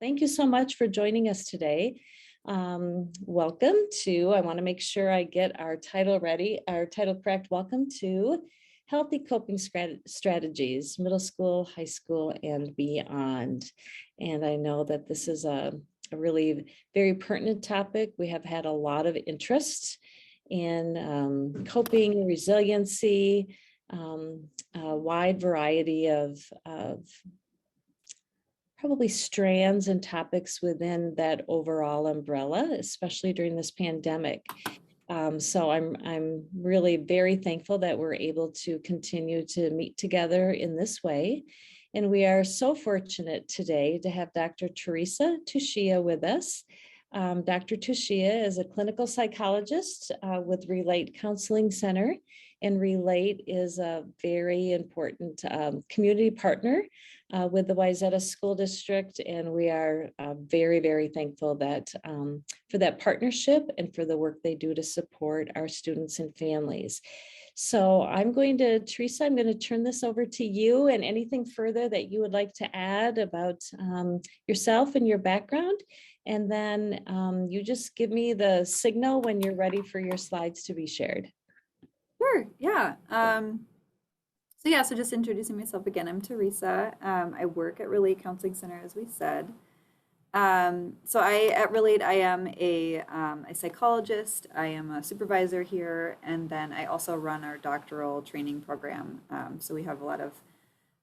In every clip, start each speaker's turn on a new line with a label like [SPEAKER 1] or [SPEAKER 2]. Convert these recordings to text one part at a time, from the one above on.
[SPEAKER 1] Thank you so much for joining us today. Welcome to, I want to make sure I get our title ready, our title correct. Welcome to Healthy Coping Strategies, Middle School, High School, and Beyond. And I know that this is a really very pertinent topic. We have had a lot of interest in coping, resiliency, a wide variety of probably strands and topics within that overall umbrella, especially during this pandemic. So I'm really very thankful that we're able to continue to meet together in this way. And we are so fortunate today to have Dr. Teresa Tushia with us. Dr. Tushia is a clinical psychologist with Relate Counseling Center, and Relate is a very important community partner with the Wayzata School District, and we are very, very thankful that for that partnership and for the work they do to support our students and families. So Teresa, I'm going to turn this over to you, and anything further that you would like to add about yourself and your background. And then you just give me the signal when you're ready for your slides to be shared.
[SPEAKER 2] Sure, yeah. So just introducing myself again, I'm Teresa. I work at Relate Counseling Center, as we said. At Relate, I am a psychologist. I am a supervisor here, and then I also run our doctoral training program. So we have a lot of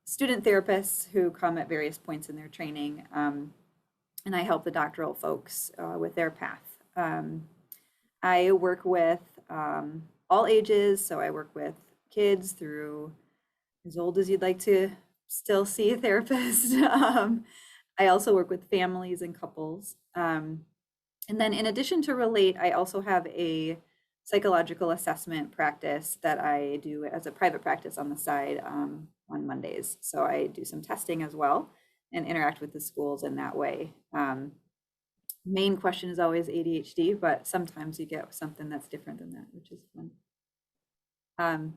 [SPEAKER 2] student therapists who come at various points in their training, and I help the doctoral folks with their path. I work with all ages, so I work with kids through as old as you'd like to still see a therapist. I also work with families and couples. And then in addition to Relate, I also have a psychological assessment practice that I do as a private practice on the side on Mondays. So I do some testing as well and interact with the schools in that way. Main question is always ADHD, but sometimes you get something that's different than that, which is fun.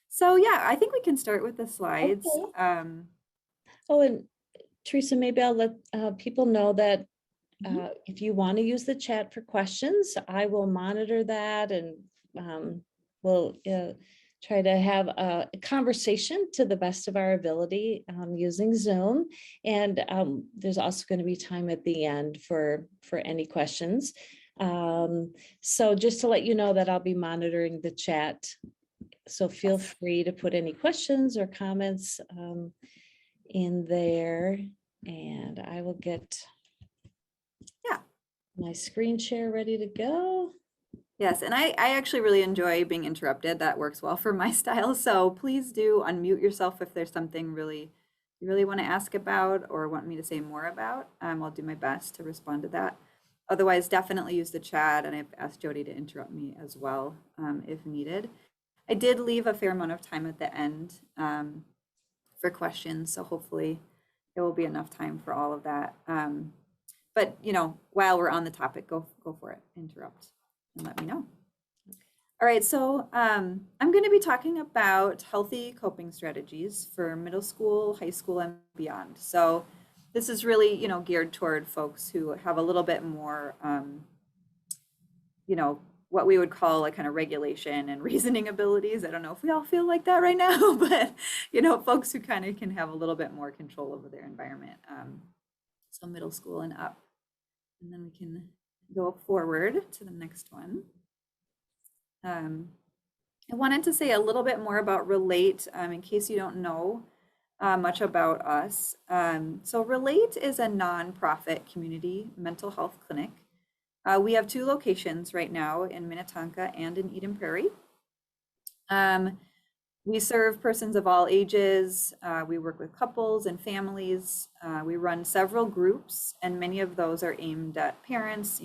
[SPEAKER 2] So yeah, I think we can start with the slides.
[SPEAKER 1] Okay. And Teresa, maybe I'll let people know that if you want to use the chat for questions, I will monitor that, and we'll try to have a conversation to the best of our ability using Zoom. And there's also going to be time at the end for any questions. So just to let you know that I'll be monitoring the chat. So feel free to put any questions or comments in there, and I will get my screen share ready to go.
[SPEAKER 2] Yes, and I actually really enjoy being interrupted. That works well for my style. So please do unmute yourself if there's something you really want to ask about or want me to say more about. I'll do my best to respond to that. Otherwise, definitely use the chat, and I've asked Jody to interrupt me as well if needed. I did leave a fair amount of time at the end for questions, so hopefully there will be enough time for all of that. But while we're on the topic, go for it, interrupt, and let me know. All right, so I'm going to be talking about healthy coping strategies for middle school, high school, and beyond. So this is really, geared toward folks who have a little bit more, what we would call like kind of regulation and reasoning abilities. I don't know if we all feel like that right now, but folks who kind of can have a little bit more control over their environment. So middle school and up. And then we can go forward to the next one. I wanted to say a little bit more about Relate in case you don't know much about us. So Relate is a nonprofit community mental health clinic. We have 2 locations right now in Minnetonka and in Eden Prairie. We serve persons of all ages. We work with couples and families. We run several groups, and many of those are aimed at parents,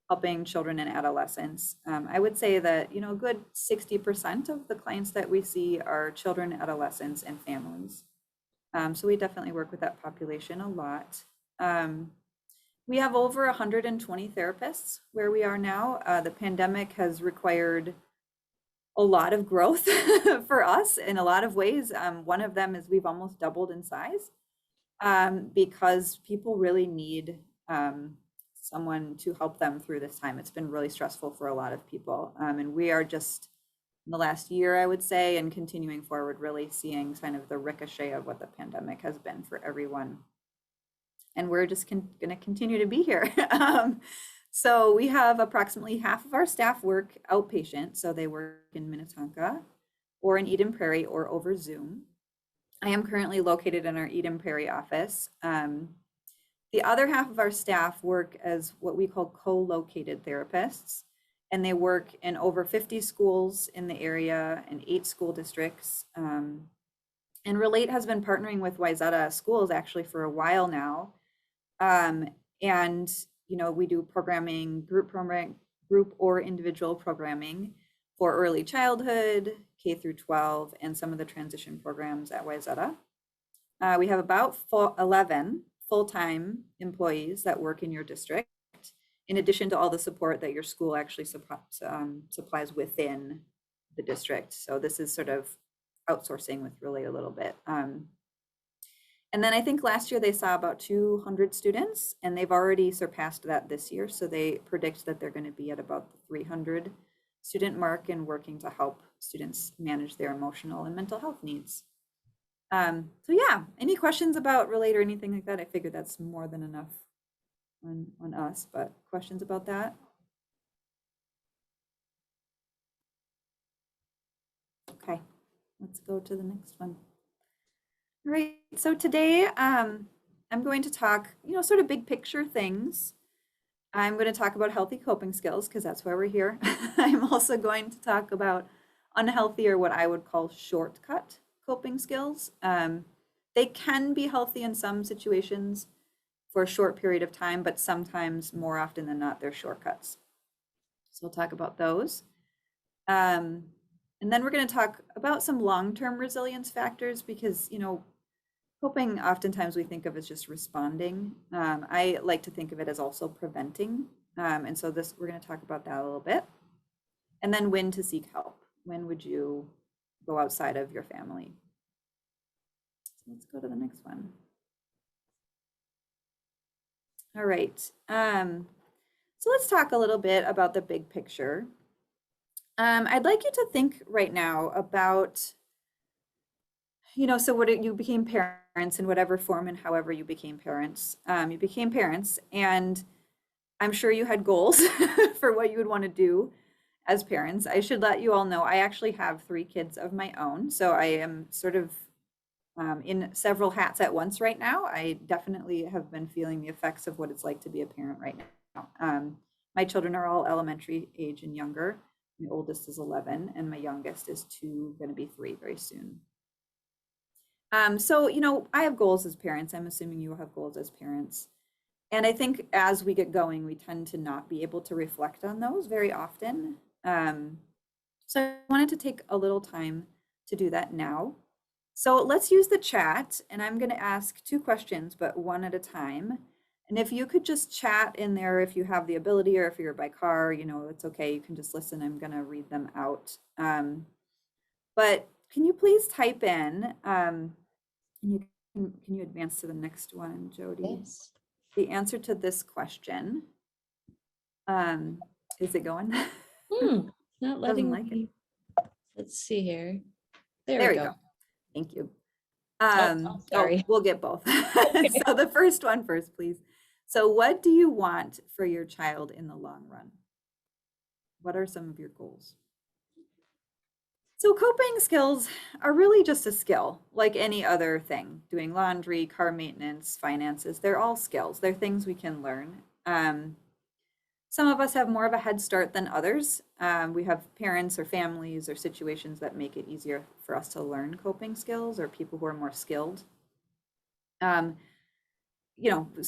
[SPEAKER 2] helping children and adolescents. I would say that, a good 60% of the clients that we see are children, adolescents, and families. So we definitely work with that population a lot. We have over 120 therapists where we are now. The pandemic has required a lot of growth for us in a lot of ways. One of them is we've almost doubled in size. because people really need someone to help them through this time. It's been really stressful for a lot of people. And we are just in the last year, I would say, and continuing forward, really seeing kind of the ricochet of what the pandemic has been for everyone. And we're just going to continue to be here. So we have approximately half of our staff work outpatient. So they work in Minnetonka or in Eden Prairie or over Zoom. I am currently located in our Eden Prairie office. The other half of our staff work as what we call co-located therapists, and they work in over 50 schools in the area and 8 school districts. And Relate has been partnering with Wayzata schools actually for a while now. And we do programming, group or individual programming for early childhood, K through 12, and some of the transition programs at Wayzata. We have about 11 full-time employees that work in your district, in addition to all the support that your school actually supplies within the district. So this is sort of outsourcing with Relate a little bit. And then I think last year they saw about 200 students, and they've already surpassed that this year. So they predict that they're going to be at about the 300 student mark and working to help students manage their emotional and mental health needs. So yeah, any questions about Relate or anything like that? I figured that's more than enough on us, but questions about that? Okay, let's go to the next one. All right, so today I'm going to talk, sort of big picture things. I'm going to talk about healthy coping skills because that's why we're here. I'm also going to talk about unhealthy, or what I would call shortcut coping skills. They can be healthy in some situations for a short period of time, but sometimes more often than not, they're shortcuts. So we'll talk about those. And then we're going to talk about some long-term resilience factors because, coping oftentimes we think of as just responding. I like to think of it as also preventing. And so we're going to talk about that a little bit. And then when to seek help. When would you go outside of your family? So let's go to the next one. All right. So let's talk a little bit about the big picture. I'd like you to think right now about, so you became parents in whatever form and however you became parents. You became parents, and I'm sure you had goals for what you would want to do as parents. I should let you all know I actually have 3 kids of my own, so I am sort of in several hats at once right now. I definitely have been feeling the effects of what it's like to be a parent right now. My children are all elementary age and younger. My oldest is 11, and my youngest is 2, going to be 3 very soon. So, I have goals as parents. I'm assuming you have goals as parents. And I think as we get going, we tend to not be able to reflect on those very often. So I wanted to take a little time to do that now. So let's use the chat, and I'm going to ask 2 questions, but one at a time. And if you could just chat in there, if you have the ability, or if you're by car, it's okay. You can just listen. I'm going to read them out. But can you please type in, and can you advance to the next one, Jody?
[SPEAKER 1] Yes.
[SPEAKER 2] The answer to this question. Is it going?
[SPEAKER 1] Not letting
[SPEAKER 2] like
[SPEAKER 1] me. Let's see here. There
[SPEAKER 2] we
[SPEAKER 1] we
[SPEAKER 2] go. Thank you.
[SPEAKER 1] Sorry.
[SPEAKER 2] We'll get both.
[SPEAKER 1] Okay.
[SPEAKER 2] So the first one first, please. So what do you want for your child in the long run? What are some of your goals? So coping skills are really just a skill, like any other thing. Doing laundry, car maintenance, finances, they're all skills. They're things we can learn. Some of us have more of a head start than others. We have parents or families or situations that make it easier for us to learn coping skills, or people who are more skilled. So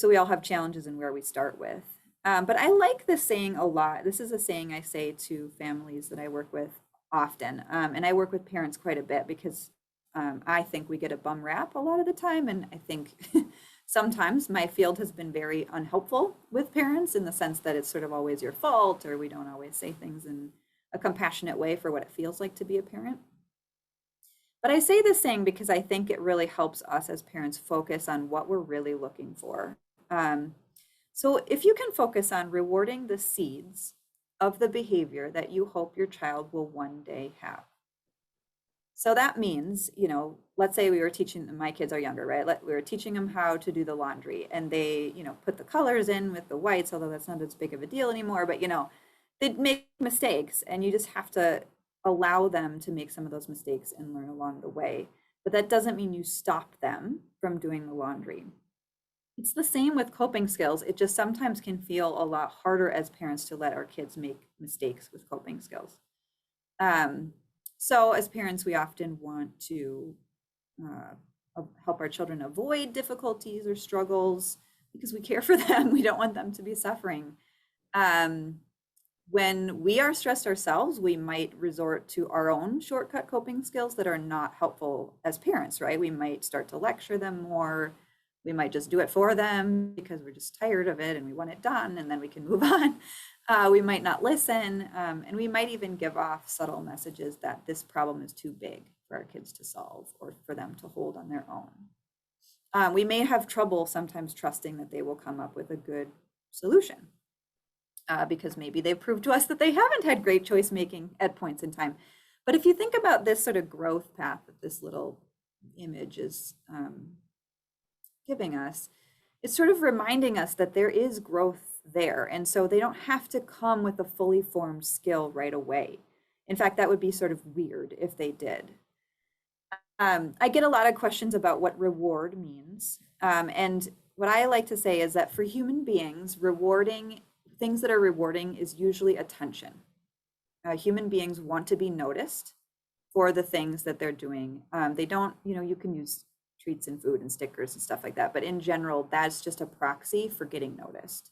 [SPEAKER 2] we all have challenges in where we start with. But I like this saying a lot. This is a saying I say to families that I work with often. And I work with parents quite a bit because I think we get a bum rap a lot of the time. And I think sometimes my field has been very unhelpful with parents in the sense that it's sort of always your fault, or we don't always say things in a compassionate way for what it feels like to be a parent. But I say this thing because I think it really helps us as parents focus on what we're really looking for. Um, so if you can focus on rewarding the seeds of the behavior that you hope your child will one day have. So that means, let's say we were teaching, my kids are younger, right? We were teaching them how to do the laundry and they, put the colors in with the whites, although that's not as big of a deal anymore, but they'd make mistakes and you just have to allow them to make some of those mistakes and learn along the way. But that doesn't mean you stop them from doing the laundry. It's the same with coping skills. It just sometimes can feel a lot harder as parents to let our kids make mistakes with coping skills. So as parents, we often want to help our children avoid difficulties or struggles because we care for them. We don't want them to be suffering. When we are stressed ourselves, we might resort to our own shortcut coping skills that are not helpful as parents, right? We might start to lecture them more. We might just do it for them because we're just tired of it and we want it done and then we can move on. We might not listen, and we might even give off subtle messages that this problem is too big for our kids to solve or for them to hold on their own. We may have trouble sometimes trusting that they will come up with a good solution because maybe they've proved to us that they haven't had great choice making at points in time. But if you think about this sort of growth path that this little image is giving us, it's sort of reminding us that there is growth there. And so they don't have to come with a fully formed skill right away. In fact, that would be sort of weird if they did. I get a lot of questions about what reward means. And what I like to say is that for human beings, things that are rewarding is usually attention. Human beings want to be noticed for the things that they're doing. They don't, you can use treats and food and stickers and stuff like that. But in general, that's just a proxy for getting noticed.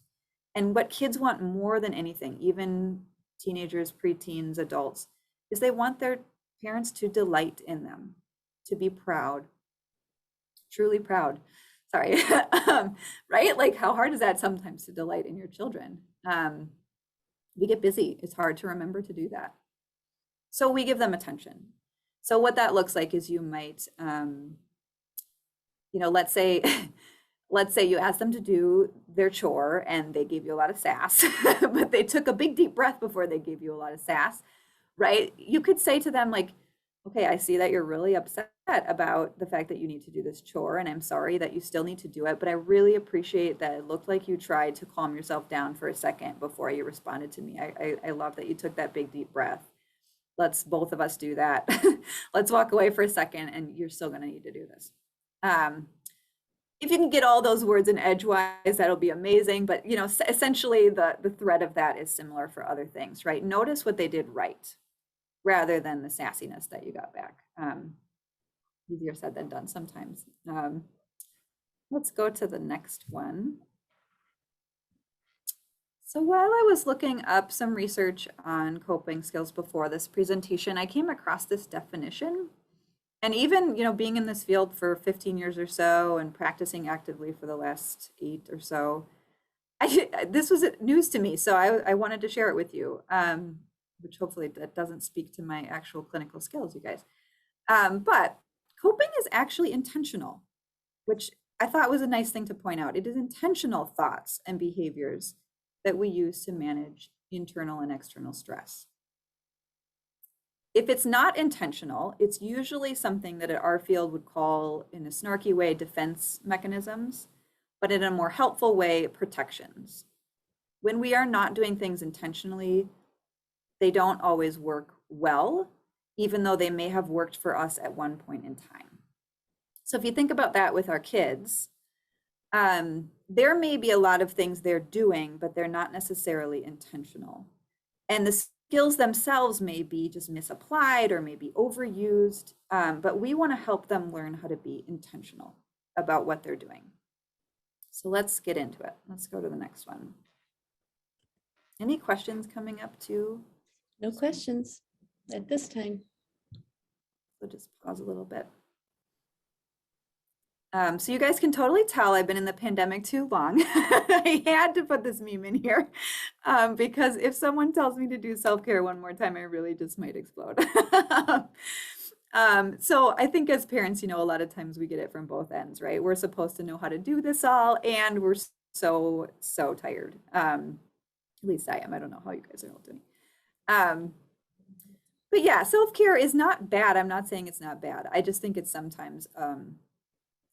[SPEAKER 2] And what kids want more than anything, even teenagers, preteens, adults, is they want their parents to delight in them, to be proud, truly proud. Sorry, right? Like how hard is that sometimes to delight in your children? We get busy. It's hard to remember to do that. So we give them attention. So what that looks like is you might, let's say you asked them to do their chore and they gave you a lot of sass, but they took a big deep breath before they gave you a lot of sass, right? You could say to them like, okay, I see that you're really upset about the fact that you need to do this chore and I'm sorry that you still need to do it, but I really appreciate that it looked like you tried to calm yourself down for a second before you responded to me. I love that you took that big deep breath. Let's both of us do that. Let's walk away for a second and you're still gonna need to do this. If you can get all those words in edgewise, that'll be amazing. But essentially the thread of that is similar for other things, right? Notice what they did right, rather than the sassiness that you got back. Easier said than done sometimes. Let's go to the next one. So while I was looking up some research on coping skills before this presentation, I came across this definition. And even, being in this field for 15 years or so and practicing actively for the last 8 or so, this was news to me. So I wanted to share it with you, which hopefully that doesn't speak to my actual clinical skills, you guys. But coping is actually intentional, which I thought was a nice thing to point out. It is intentional thoughts and behaviors that we use to manage internal and external stress. If it's not intentional, it's usually something that our field would call, in a snarky way, defense mechanisms, but in a more helpful way, protections. When we are not doing things intentionally, they don't always work well, even though they may have worked for us at one point in time. So if you think about that with our kids, there may be a lot of things they're doing, but they're not necessarily intentional. And the skills themselves may be just misapplied or maybe overused, but we want to help them learn how to be intentional about what they're doing. So let's get into it. Let's go to the next one. Any questions coming up too?
[SPEAKER 1] No questions at this time.
[SPEAKER 2] So just pause a little bit. So you guys can totally tell I've been in the pandemic too long. I had to put this meme in here because if someone tells me to do self-care one more time, I really just might explode. So I think as parents, a lot of times we get it from both ends, right? We're supposed to know how to do this all, and we're so tired. At least I am. I don't know how you guys are all doing. Um, but yeah, self-care is not bad. I'm not saying it's not bad. I just think it's sometimes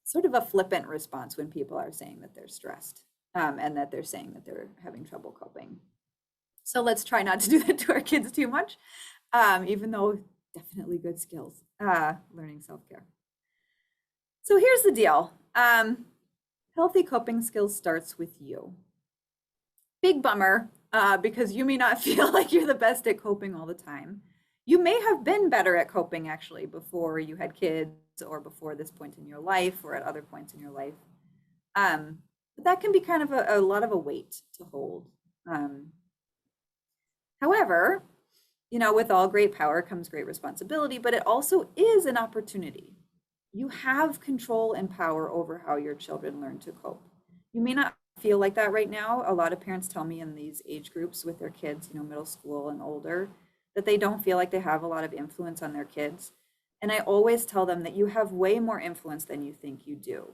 [SPEAKER 2] sort of a flippant response when people are saying that they're stressed, and that they're saying that they're having trouble coping. So let's try not to do that to our kids too much, even though definitely good skills, learning self-care. So here's the deal. Healthy coping skills starts with you. Big bummer, because you may not feel like you're the best at coping all the time. You may have been better at coping actually before you had kids or before this point in your life or at other points in your life. But that can be kind of a lot of a weight to hold. However, with all great power comes great responsibility, but it also is an opportunity. You have control and power over how your children learn to cope. You may not feel like that right now. A lot of parents tell me in these age groups with their kids, middle school and older, that they don't feel like they have a lot of influence on their kids. And I always tell them that you have way more influence than you think you do.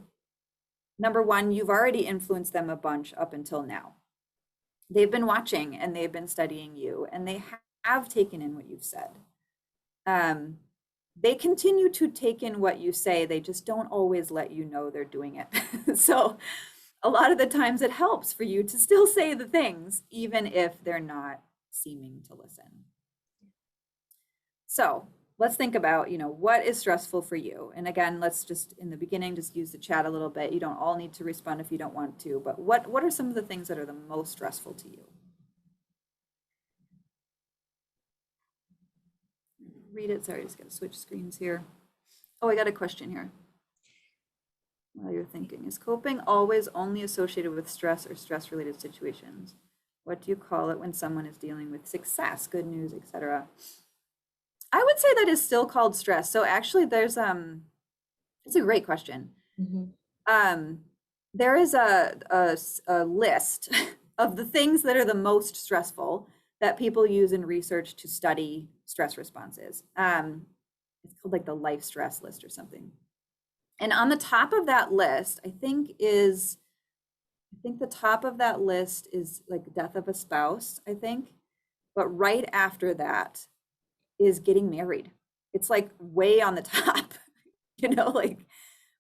[SPEAKER 2] Number one, you've already influenced them a bunch up until now. They've been watching and they've been studying you, and they have taken in what you've said. They continue to take in what you say. They just don't always let you know they're doing it. So a lot of the times it helps for you to still say the things, even if they're not seeming to listen. So let's think about, what is stressful for you? And again, let's just, in the beginning, just use the chat a little bit. You don't all need to respond if you don't want to, but what are some of the things that are the most stressful to you? Read it. Sorry, I just got to switch screens here. Oh, I got a question here. While you're thinking, is coping always only associated with stress or stress-related situations? What do you call it when someone is dealing with success, good news, etc.? I would say that is still called stress. So actually, there's it's a great question.
[SPEAKER 1] Mm-hmm.
[SPEAKER 2] There is a list of the things that are the most stressful that people use in research to study stress responses. It's called like the life stress list or something. And on the top of that list, I think the top of that list is like death of a spouse, I think. But right after that is getting married. It's like way on the top, like,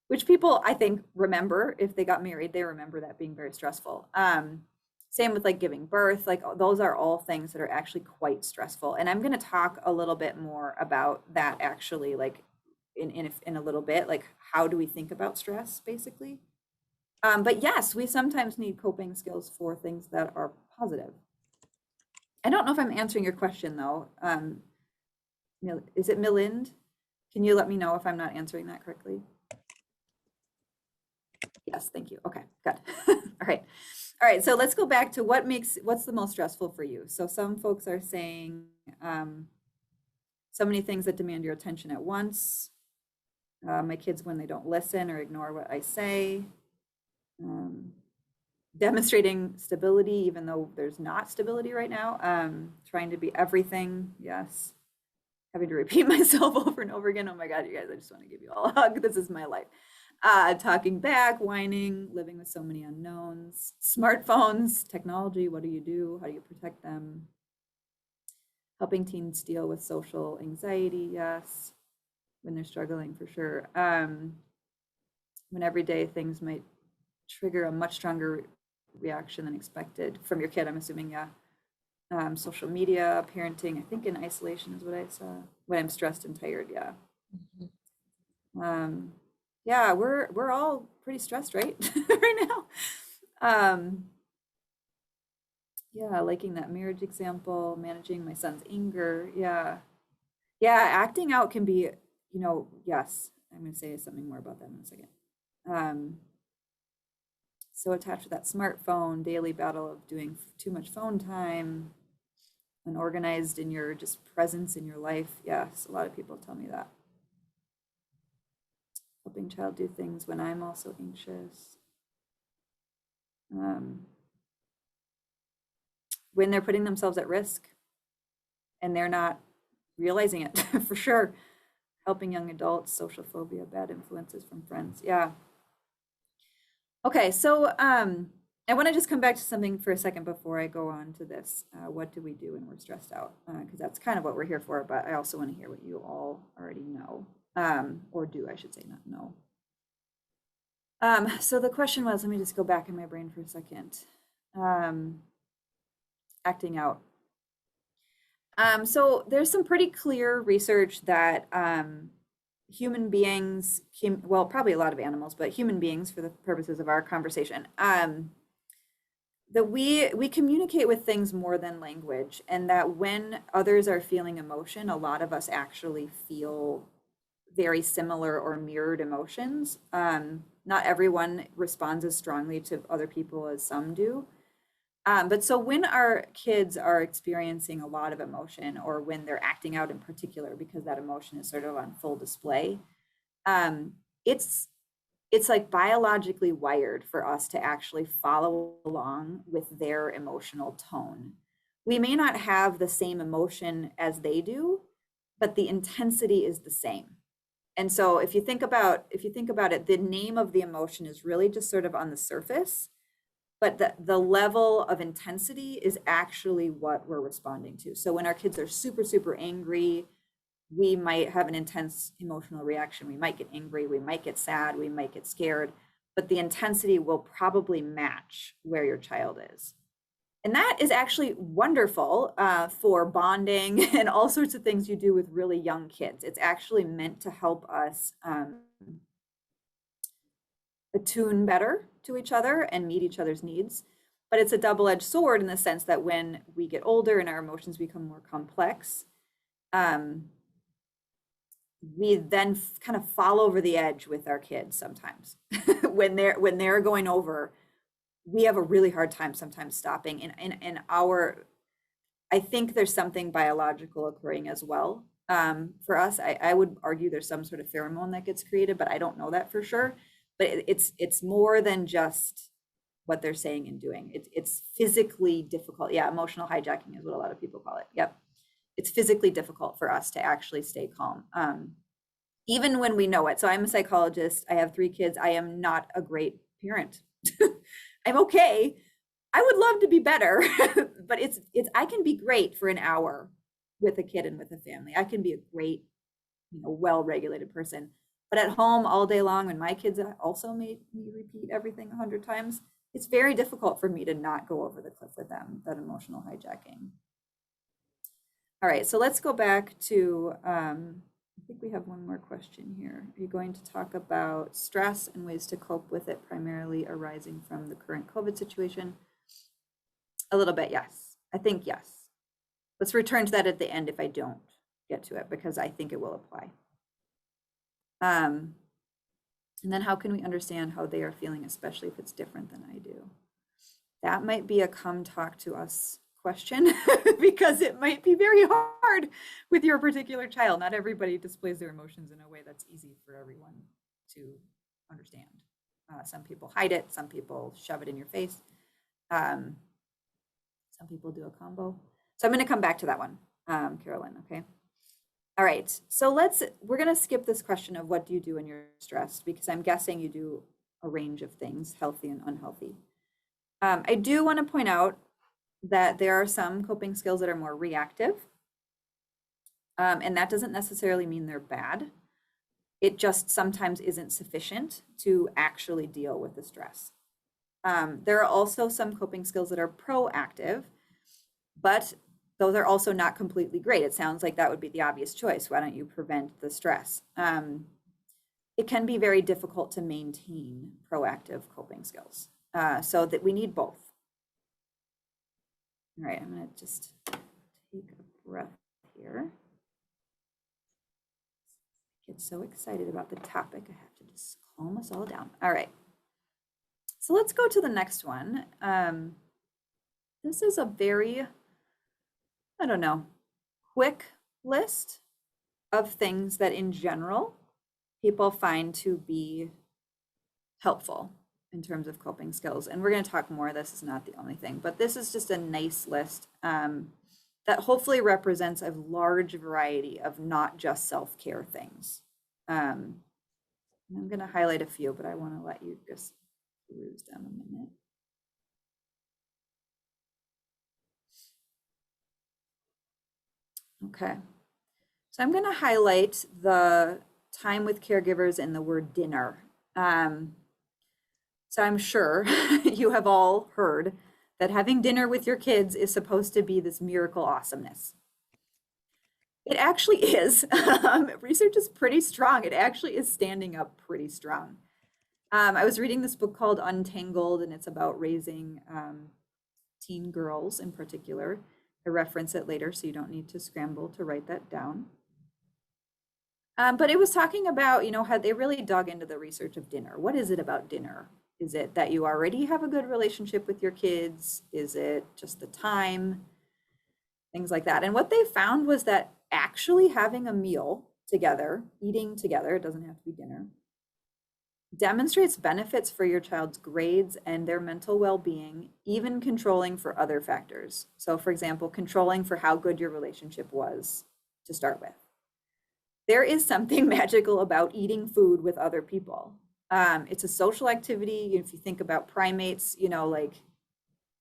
[SPEAKER 2] which people I think remember if they got married, they remember that being very stressful. Same with like giving birth, like those are all things that are actually quite stressful. And I'm going to talk a little bit more about that actually, like in a little bit, like how do we think about stress basically. But yes, we sometimes need coping skills for things that are positive. I don't know if I'm answering your question though. Is it Milind? Can you let me know if I'm not answering that correctly? Yes, thank you. Okay, good. All right. All right, so let's go back to what's the most stressful for you? So some folks are saying so many things that demand your attention at once. My kids when they don't listen or ignore what I say. Demonstrating stability, even though there's not stability right now. Trying to be everything, yes. Having to repeat myself over and over again. Oh my God, you guys, I just want to give you all a hug. This is my life. Talking back, whining, living with so many unknowns, smartphones, technology, what do you do? How do you protect them? Helping teens deal with social anxiety, yes, when they're struggling for sure. When everyday things might trigger a much stronger reaction than expected from your kid, I'm assuming, yeah. Social media, parenting, I think in isolation is what I saw. When I'm stressed and tired, yeah. Mm-hmm. Yeah, we're all pretty stressed, right? Right now. Yeah, liking that marriage example, managing my son's anger. Yeah. Yeah, acting out can be, yes, I'm going to say something more about that in a second. So attached to that smartphone, daily battle of doing too much phone time, unorganized in your just presence in your life. Yes, a lot of people tell me that. Helping child do things when I'm also anxious. When they're putting themselves at risk and they're not realizing it for sure. helping young adults, social phobia, bad influences from friends. Yeah. Okay, so I want to just come back to something for a second before I go on to this. What do we do when we're stressed out? Because that's kind of what we're here for, but I also want to hear what you all already know, or do, I should say, not know. So the question was, let me just go back in my brain for a second. Acting out. So there's some pretty clear research that human beings, well, probably a lot of animals, but human beings for the purposes of our conversation, that we communicate with things more than language, and that when others are feeling emotion, a lot of us actually feel very similar or mirrored emotions. Not everyone responds as strongly to other people as some do. But so when our kids are experiencing a lot of emotion, or when they're acting out in particular because that emotion is sort of on full display, um, it's like biologically wired for us to actually follow along with their emotional tone. We may not have the same emotion as they do, but the intensity is the same. And so if you think about it, the name of the emotion is really just sort of on the surface, but the level of intensity is actually what we're responding to. So when our kids are super, super angry, we might have an intense emotional reaction. We might get angry, we might get sad, we might get scared, but the intensity will probably match where your child is. And that is actually wonderful for bonding and all sorts of things you do with really young kids. It's actually meant to help us attune better to each other and meet each other's needs. But it's a double-edged sword in the sense that when we get older and our emotions become more complex, we then kind of fall over the edge with our kids sometimes. when they're going over, we have a really hard time sometimes stopping. In our, I think there's something biological occurring as well. For us, I would argue there's some sort of pheromone that gets created, but I don't know that for sure. But it's more than just what they're saying and doing. It's physically difficult. Yeah, emotional hijacking is what a lot of people call it. Yep. It's physically difficult for us to actually stay calm, even when we know it. So I'm a psychologist. I have 3 kids. I am not a great parent. I'm okay. I would love to be better, but it's I can be great for an hour with a kid and with a family. I can be a great, well-regulated person. But at home all day long, when my kids also made me repeat everything 100 times, it's very difficult for me to not go over the cliff with them, that emotional hijacking. All right, so let's go back to, I think we have one more question here. Are you going to talk about stress and ways to cope with it, primarily arising from the current COVID situation? A little bit, yes. I think yes. Let's return to that at the end if I don't get to it, because I think it will apply. And then how can we understand how they are feeling, especially if it's different than I do? That might be a come talk to us question because it might be very hard with your particular child. Not everybody displays their emotions in a way that's easy for everyone to understand. Some people hide it, some people shove it in your face. Some people do a combo. So I'm going to come back to that one, Carolyn, okay? All right, so we're going to skip this question of what do you do when you're stressed, because I'm guessing you do a range of things, healthy and unhealthy. I do want to point out that there are some coping skills that are more reactive. And that doesn't necessarily mean they're bad. It just sometimes isn't sufficient to actually deal with the stress. There are also some coping skills that are proactive, but those are also not completely great. It sounds like that would be the obvious choice. Why don't you prevent the stress? It can be very difficult to maintain proactive coping skills, so that we need both. All right, I'm going to just take a breath here. I get so excited about the topic, I have to just calm us all down. All right, so let's go to the next one. This is a very, I don't know, quick list of things that in general people find to be helpful in terms of coping skills. And we're going to talk more. This is not the only thing, but this is just a nice list. that hopefully represents a large variety of not just self-care things. I'm going to highlight a few, but I want to let you just peruse them a minute. Okay. So I'm going to highlight the time with caregivers and the word dinner. So I'm sure you have all heard that having dinner with your kids is supposed to be this miracle awesomeness. It actually is. Research is pretty strong. It actually is standing up pretty strong. I was reading this book called Untangled, and it's about raising teen girls in particular. I reference it later, so you don't need to scramble to write that down. But it was talking about, how they really dug into the research of dinner. What is it about dinner? Is it that you already have a good relationship with your kids? Is it just the time? Things like that. And what they found was that actually having a meal together, eating together, it doesn't have to be dinner, demonstrates benefits for your child's grades and their mental well-being, even controlling for other factors. So for example, controlling for how good your relationship was to start with. There is something magical about eating food with other people. It's a social activity. If you think about primates, like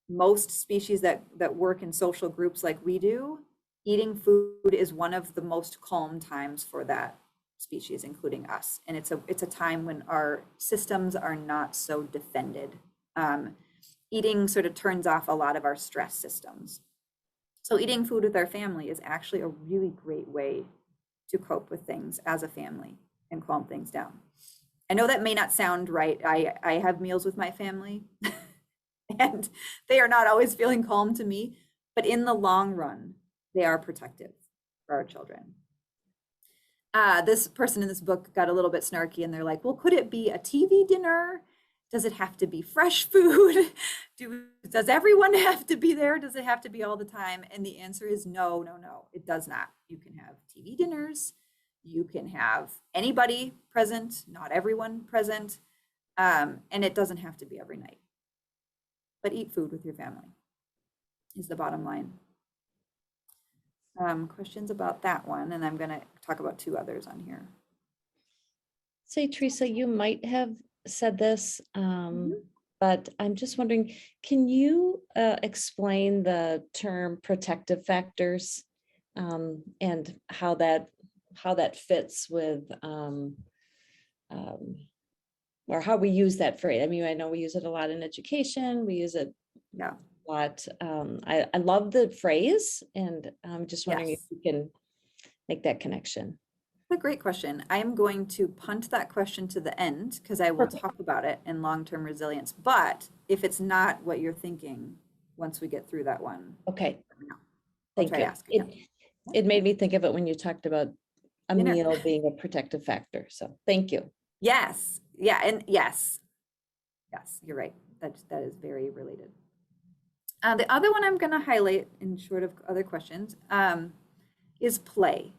[SPEAKER 2] most species that work in social groups like we do, eating food is one of the most calm times for that species, including us. And it's a time when our systems are not so defended. Eating sort of turns off a lot of our stress systems. So eating food with our family is actually a really great way to cope with things as a family and calm things down. I know that may not sound right. I have meals with my family and they are not always feeling calm to me, but in the long run, they are protective for our children. This person in this book got a little bit snarky and they're like, well, could it be a TV dinner? Does it have to be fresh food? Does everyone have to be there? Does it have to be all the time? And the answer is no, it does not. You can have TV dinners. You can have anybody present, not everyone present. And it doesn't have to be every night. But eat food with your family is the bottom line. Questions about that one, and I'm going to talk about two others on here.
[SPEAKER 1] Say, Teresa, you might have said this, but I'm just wondering, can you explain the term protective factors and how that fits with or how we use that phrase? I mean, I know we use it a lot in education. We use it a lot. I love the phrase, and I'm just wondering if you can make that connection.
[SPEAKER 2] That's a great question. I am going to punt that question to the end because I will talk about it in long-term resilience. But if it's not what you're thinking, once we get through that one,
[SPEAKER 1] okay,
[SPEAKER 2] thank you.
[SPEAKER 1] It made me think of it when you talked about a meal being a protective factor. So thank you.
[SPEAKER 2] Yes. Yeah. And yes, you're right. That is very related. The other one I'm going to highlight in short of other questions is play.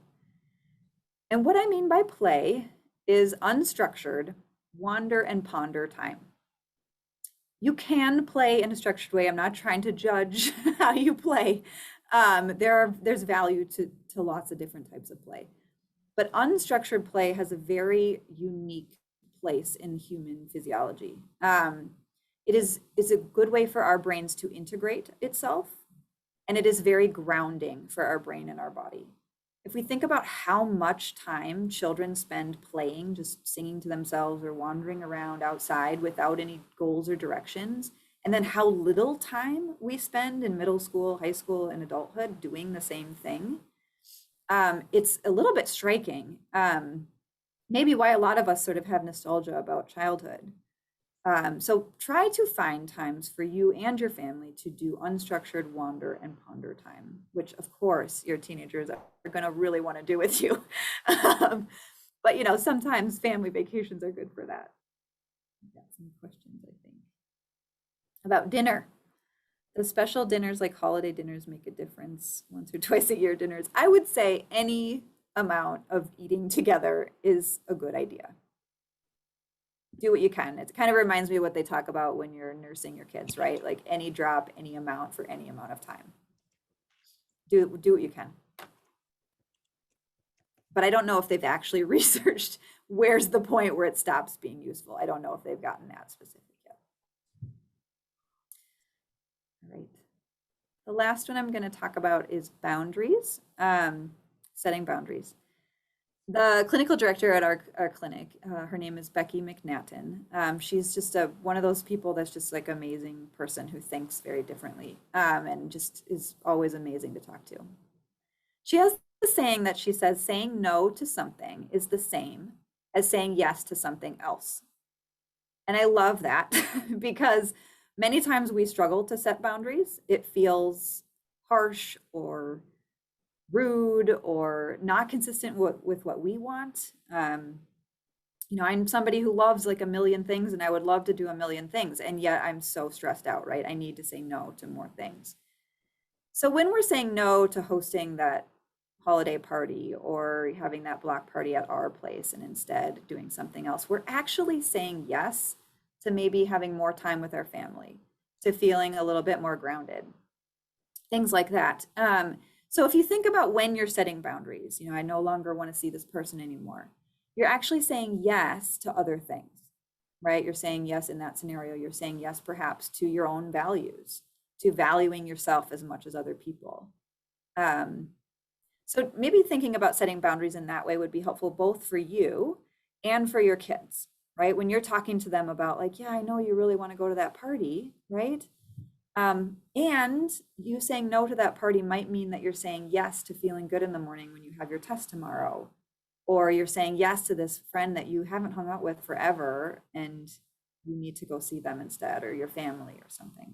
[SPEAKER 2] And what I mean by play is unstructured wander and ponder time. You can play in a structured way. I'm not trying to judge how you play. There's value to lots of different types of play. But unstructured play has a very unique place in human physiology. It's a good way for our brains to integrate itself, and it is very grounding for our brain and our body. If we think about how much time children spend playing, just singing to themselves or wandering around outside without any goals or directions, and then how little time we spend in middle school, high school, and adulthood doing the same thing, it's a little bit striking. Maybe why a lot of us sort of have nostalgia about childhood. So try to find times for you and your family to do unstructured wander and ponder time, which of course your teenagers are going to really want to do with you. But sometimes family vacations are good for that. I've got some questions, I think. About dinner. The special dinners like holiday dinners make a difference. Once or twice a year dinners. I would say any amount of eating together is a good idea. Do what you can. It kind of reminds me of what they talk about when you're nursing your kids, right? Like any drop, any amount for any amount of time. do what you can. But I don't know if they've actually researched where's the point where it stops being useful. I don't know if they've gotten that specific yet. All right. The last one I'm going to talk about is boundaries, setting boundaries. The clinical director at our clinic, her name is Becky McNatton. She's just one of those people that's just like amazing person who thinks very differently, and just is always amazing to talk to. She has the saying that she says, saying no to something is the same as saying yes to something else. And I love that because many times we struggle to set boundaries. It feels harsh or rude or not consistent with what we want. You know, I'm somebody who loves like a million things and I would love to do a million things. And yet I'm so stressed out, right? I need to say no to more things. So when we're saying no to hosting that holiday party or having that block party at our place and instead doing something else, we're actually saying yes to maybe having more time with our family, to feeling a little bit more grounded, things like that. So if you think about when you're setting boundaries, you know, I no longer want to see this person anymore. You're actually saying yes to other things, right? You're saying yes in that scenario. You're saying yes, perhaps to your own values, to valuing yourself as much as other people. So maybe thinking about setting boundaries in that way would be helpful both for you and for your kids, right? When you're talking to them about like, yeah, I know you really want to go to that party, right? And you saying no to that party might mean that you're saying yes to feeling good in the morning when you have your test tomorrow, or you're saying yes to this friend that you haven't hung out with forever and you need to go see them instead, or your family or something.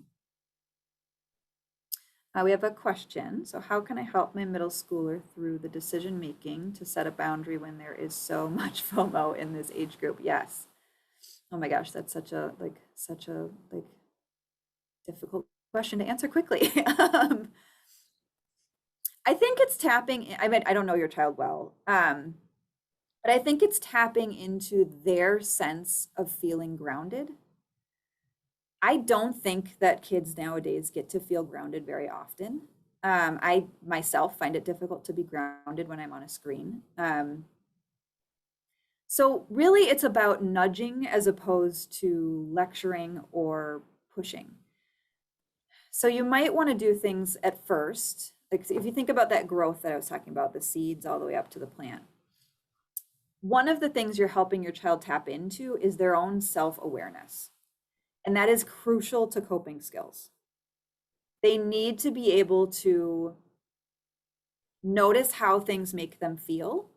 [SPEAKER 2] We have a question. So how can I help my middle schooler through the decision making to set a boundary when there is so much FOMO in this age group? Yes. Oh my gosh, that's such a difficult question to answer quickly. I think it's tapping, I mean, I don't know your child well, but I think it's tapping into their sense of feeling grounded. I don't think that kids nowadays get to feel grounded very often. I myself find it difficult to be grounded when I'm on a screen. So really it's about nudging as opposed to lecturing or pushing. So you might want to do things at first, like if you think about that growth that I was talking about, the seeds all the way up to the plant. One of the things you're helping your child tap into is their own self-awareness. And that is crucial to coping skills. They need to be able to notice how things make them feel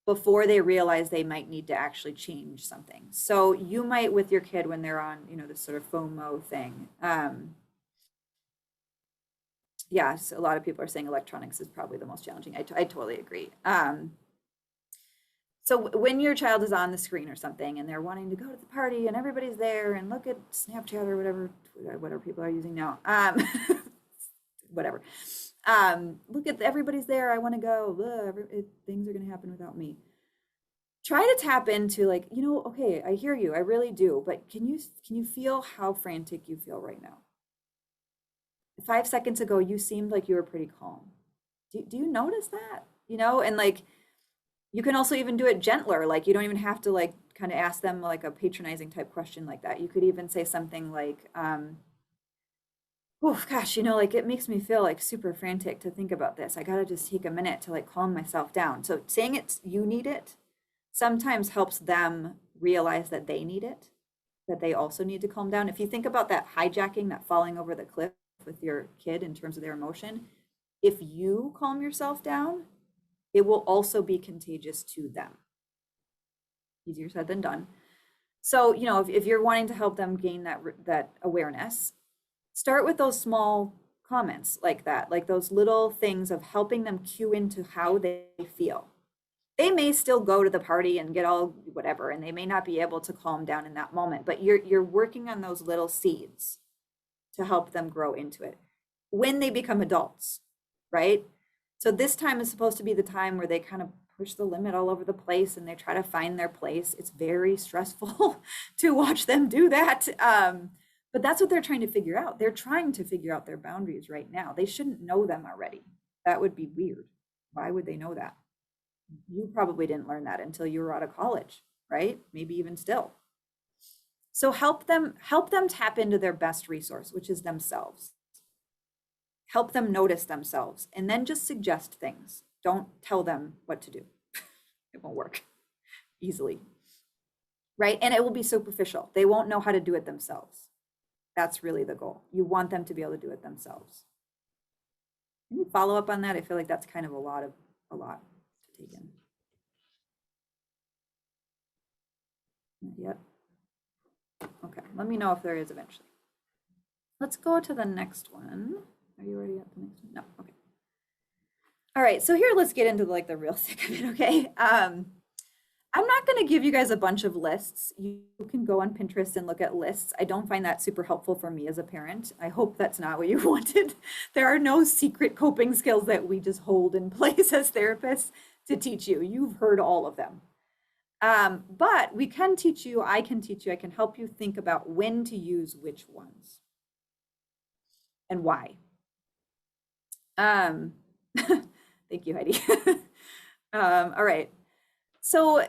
[SPEAKER 2] before they realize they might need to actually change something. So you might, with your kid, when they're on, you know, this sort of FOMO thing, yeah, so a lot of people are saying electronics is probably the most challenging. I totally agree. So when your child is on the screen or something and they're wanting to go to the party and everybody's there and look at Snapchat or whatever people are using now, whatever. Look at everybody's there. I want to go. Things are going to happen without me. Try to tap into like, you know, okay, I hear you. I really do. But can you feel how frantic you feel right now? 5 seconds ago, you seemed like you were pretty calm. Do you notice that? You know, and like, you can also even do it gentler. Like you don't even have to like kind of ask them like a patronizing type question like that. You could even say something like, oh gosh, you know, like it makes me feel like super frantic to think about this. I gotta just take a minute to like calm myself down. So saying it's you need it sometimes helps them realize that they need it, that they also need to calm down. If you think about that hijacking, that falling over the cliff with your kid in terms of their emotion, if you calm yourself down, it will also be contagious to them. Easier said than done. So, you know, if you're wanting to help them gain that awareness, start with those small comments like that, like those little things of helping them cue into how they feel. They may still go to the party and get all whatever, and they may not be able to calm down in that moment, but you're working on those little seeds to help them grow into it when they become adults, right? So this time is supposed to be the time where they kind of push the limit all over the place and they try to find their place. It's very stressful to watch them do that. But that's what they're trying to figure out. They're trying to figure out their boundaries right now. They shouldn't know them already. That would be weird. Why would they know that? You probably didn't learn that until you were out of college, right? Maybe even still. So help them tap into their best resource, which is themselves. Help them notice themselves, and then just suggest things. Don't tell them what to do. It won't work easily, right? And it will be superficial. They won't know how to do it themselves. That's really the goal. You want them to be able to do it themselves. Can you follow up on that? I feel like that's kind of a lot to take in. Not yet. Okay, let me know if there is eventually. Let's go to the next one. Are you already at the next one? No, okay. All right, so here let's get into like the real thick of it, okay? I'm not gonna give you guys a bunch of lists. You can go on Pinterest and look at lists. I don't find that super helpful for me as a parent. I hope that's not what you wanted. There are no secret coping skills that we just hold in place as therapists to teach you. You've heard all of them. But we can teach you, I can teach you, I can help you think about when to use which ones and why. Thank you, Heidi. All right. So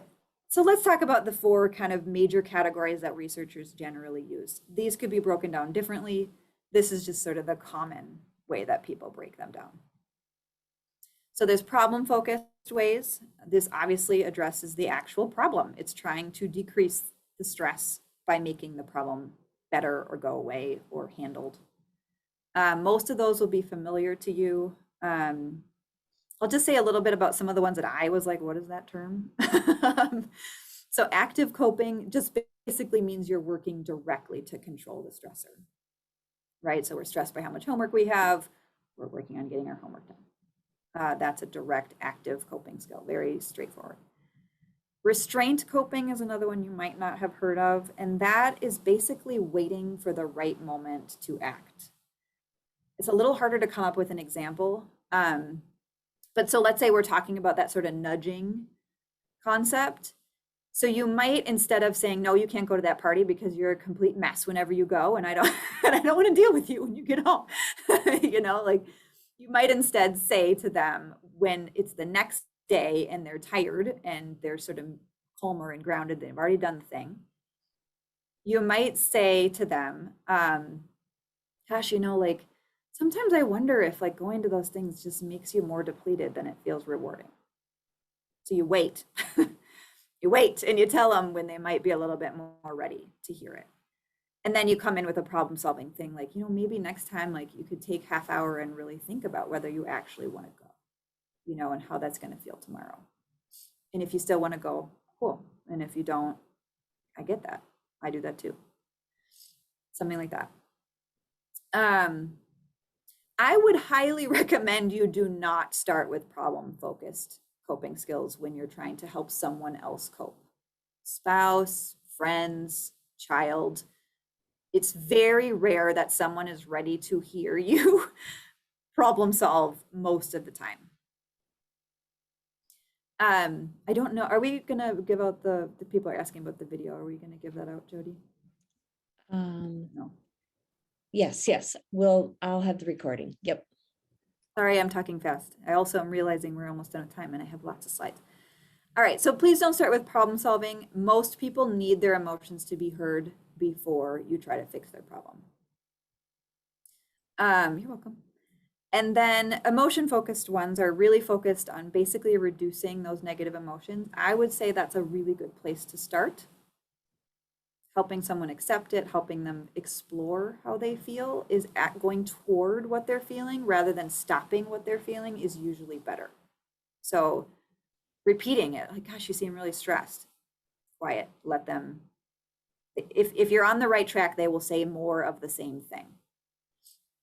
[SPEAKER 2] let's talk about the 4 kind of major categories that researchers generally use. These could be broken down differently. This is just sort of the common way that people break them down. So there's problem-focused ways. This obviously addresses the actual problem. It's trying to decrease the stress by making the problem better or go away or handled. Most of those will be familiar to you. I'll just say a little bit about some of the ones that I was like, what is that term? So active coping just basically means you're working directly to control the stressor, right? So we're stressed by how much homework we have. We're working on getting our homework done. That's a direct active coping skill, very straightforward. Restraint coping is another one you might not have heard of, and that is basically waiting for the right moment to act. It's a little harder to come up with an example. But so let's say we're talking about that sort of nudging concept. So you might, instead of saying, no, you can't go to that party because you're a complete mess whenever you go, and I don't want to deal with you when you get home. You know, like you might instead say to them when it's the next day and they're tired and they're sort of calmer and grounded, they've already done the thing. You might say to them, gosh, you know, like, sometimes I wonder if like going to those things just makes you more depleted than it feels rewarding. So you wait, you wait and you tell them when they might be a little bit more ready to hear it. And then you come in with a problem solving thing like, you know, maybe next time like you could take half hour and really think about whether you actually want to go, you know, and how that's going to feel tomorrow. And if you still want to go, cool. And if you don't, I get that. I do that too. Something like that. I would highly recommend you do not start with problem-focused coping skills when you're trying to help someone else cope. Spouse, friends, child. It's very rare that someone is ready to hear you problem solve most of the time. I don't know, are we gonna give out the people are asking about the video, are we gonna give that out, Jody? No.
[SPEAKER 1] Yes, I'll have the recording. Yep.
[SPEAKER 2] Sorry, I'm talking fast. I also am realizing we're almost out of time and I have lots of slides. All right, so please don't start with problem solving. Most people need their emotions to be heard before you try to fix their problem. You're welcome. And then emotion focused ones are really focused on basically reducing those negative emotions. I would say that's a really good place to start. Helping someone accept it, helping them explore how they feel is going toward what they're feeling rather than stopping what they're feeling is usually better. So repeating it, like, gosh, you seem really stressed. Quiet, let them, if you're on the right track, they will say more of the same thing.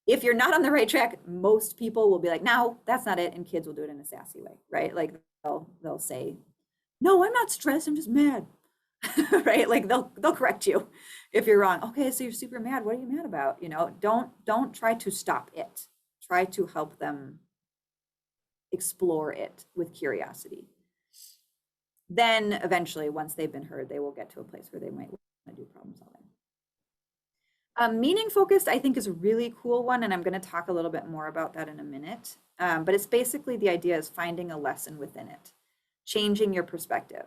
[SPEAKER 2] If you're not on the right track, most people will be like, no, that's not it. And kids will do it in a sassy way, right? Like they'll say, no, I'm not stressed, I'm just mad. Right? Like they'll correct you if you're wrong. Okay, so you're super mad. What are you mad about? You know, don't try to stop it. Try to help them explore it with curiosity. Then eventually, once they've been heard, they will get to a place where they might want to do problem solving. Meaning focused, I think, is a really cool one, and I'm going to talk a little bit more about that in a minute. But it's basically the idea is finding a lesson within it, changing your perspective.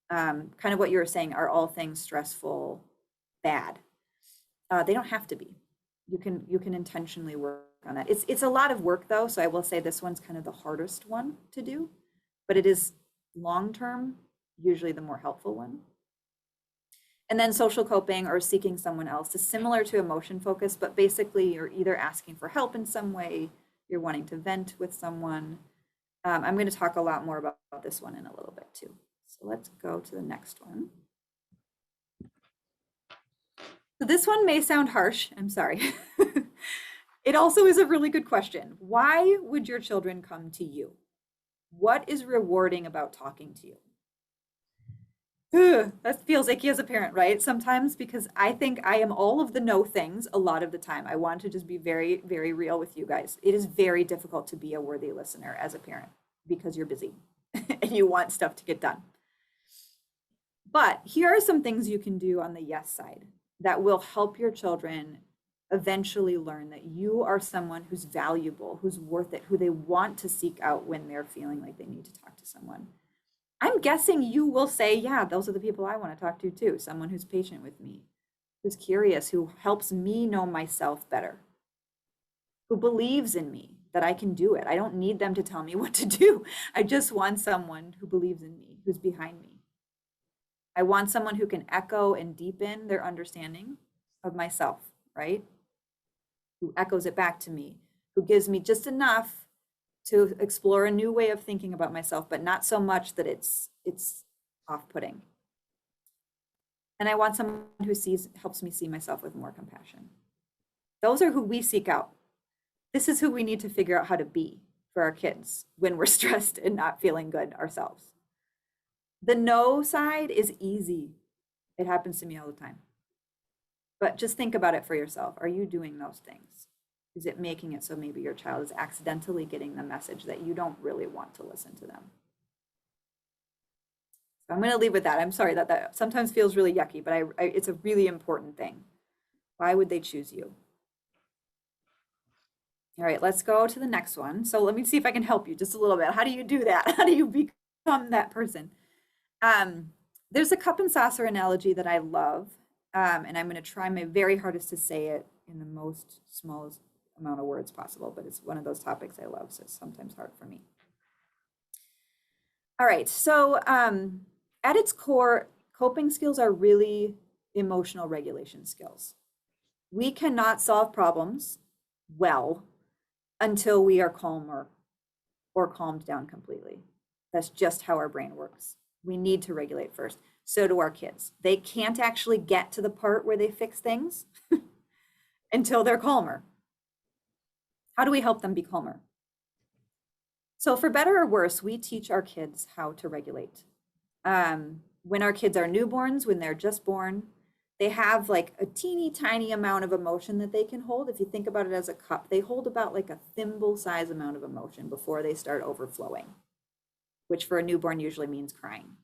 [SPEAKER 2] Kind of what you were saying, are all things stressful bad? They don't have to be. You can intentionally work on that. It's a lot of work though, so I will say this one's kind of the hardest one to do, but it is long term usually the more helpful one. And then social coping or seeking someone else is similar to emotion focus, but basically you're either asking for help in some way, you're wanting to vent with someone. I'm going to talk a lot more about this one in a little bit too. So let's go to the next one. So this one may sound harsh, I'm sorry. It also is a really good question. Why would your children come to you? What is rewarding about talking to you? That feels icky as a parent, right? Sometimes, because I think I am all of the no things a lot of the time. I want to just be very, very real with you guys. It is very difficult to be a worthy listener as a parent because you're busy and you want stuff to get done. But here are some things you can do on the yes side that will help your children eventually learn that you are someone who's valuable, who's worth it, who they want to seek out when they're feeling like they need to talk to someone. I'm guessing you will say, yeah, those are the people I want to talk to too. Someone who's patient with me, who's curious, who helps me know myself better, who believes in me that I can do it. I don't need them to tell me what to do. I just want someone who believes in me, who's behind me. I want someone who can echo and deepen their understanding of myself, right? Who echoes it back to me, who gives me just enough to explore a new way of thinking about myself, but not so much that it's off-putting. And I want someone who helps me see myself with more compassion. Those are who we seek out. This is who we need to figure out how to be for our kids when we're stressed and not feeling good ourselves. The no side is easy. It happens to me all the time. But just think about it for yourself. Are you doing those things? Is it making it so maybe your child is accidentally getting the message that you don't really want to listen to them? So I'm going to leave with that. I'm sorry that sometimes feels really yucky, but it's a really important thing. Why would they choose you? All right, let's go to the next one. So let me see if I can help you just a little bit. How do you do that? How do you become that person? There's a cup and saucer analogy that I love, and I'm going to try my very hardest to say it in the most smallest amount of words possible, but it's one of those topics I love, so it's sometimes hard for me. All right, so at its core, coping skills are really emotional regulation skills. We cannot solve problems well until we are calmer or calmed down completely. That's just how our brain works. We need to regulate first. So do our kids. They can't actually get to the part where they fix things until they're calmer. How do we help them be calmer? So for better or worse, we teach our kids how to regulate. When our kids are newborns, when they're just born, they have like a teeny tiny amount of emotion that they can hold. If you think about it as a cup, they hold about like a thimble size amount of emotion before they start overflowing, which for a newborn usually means crying.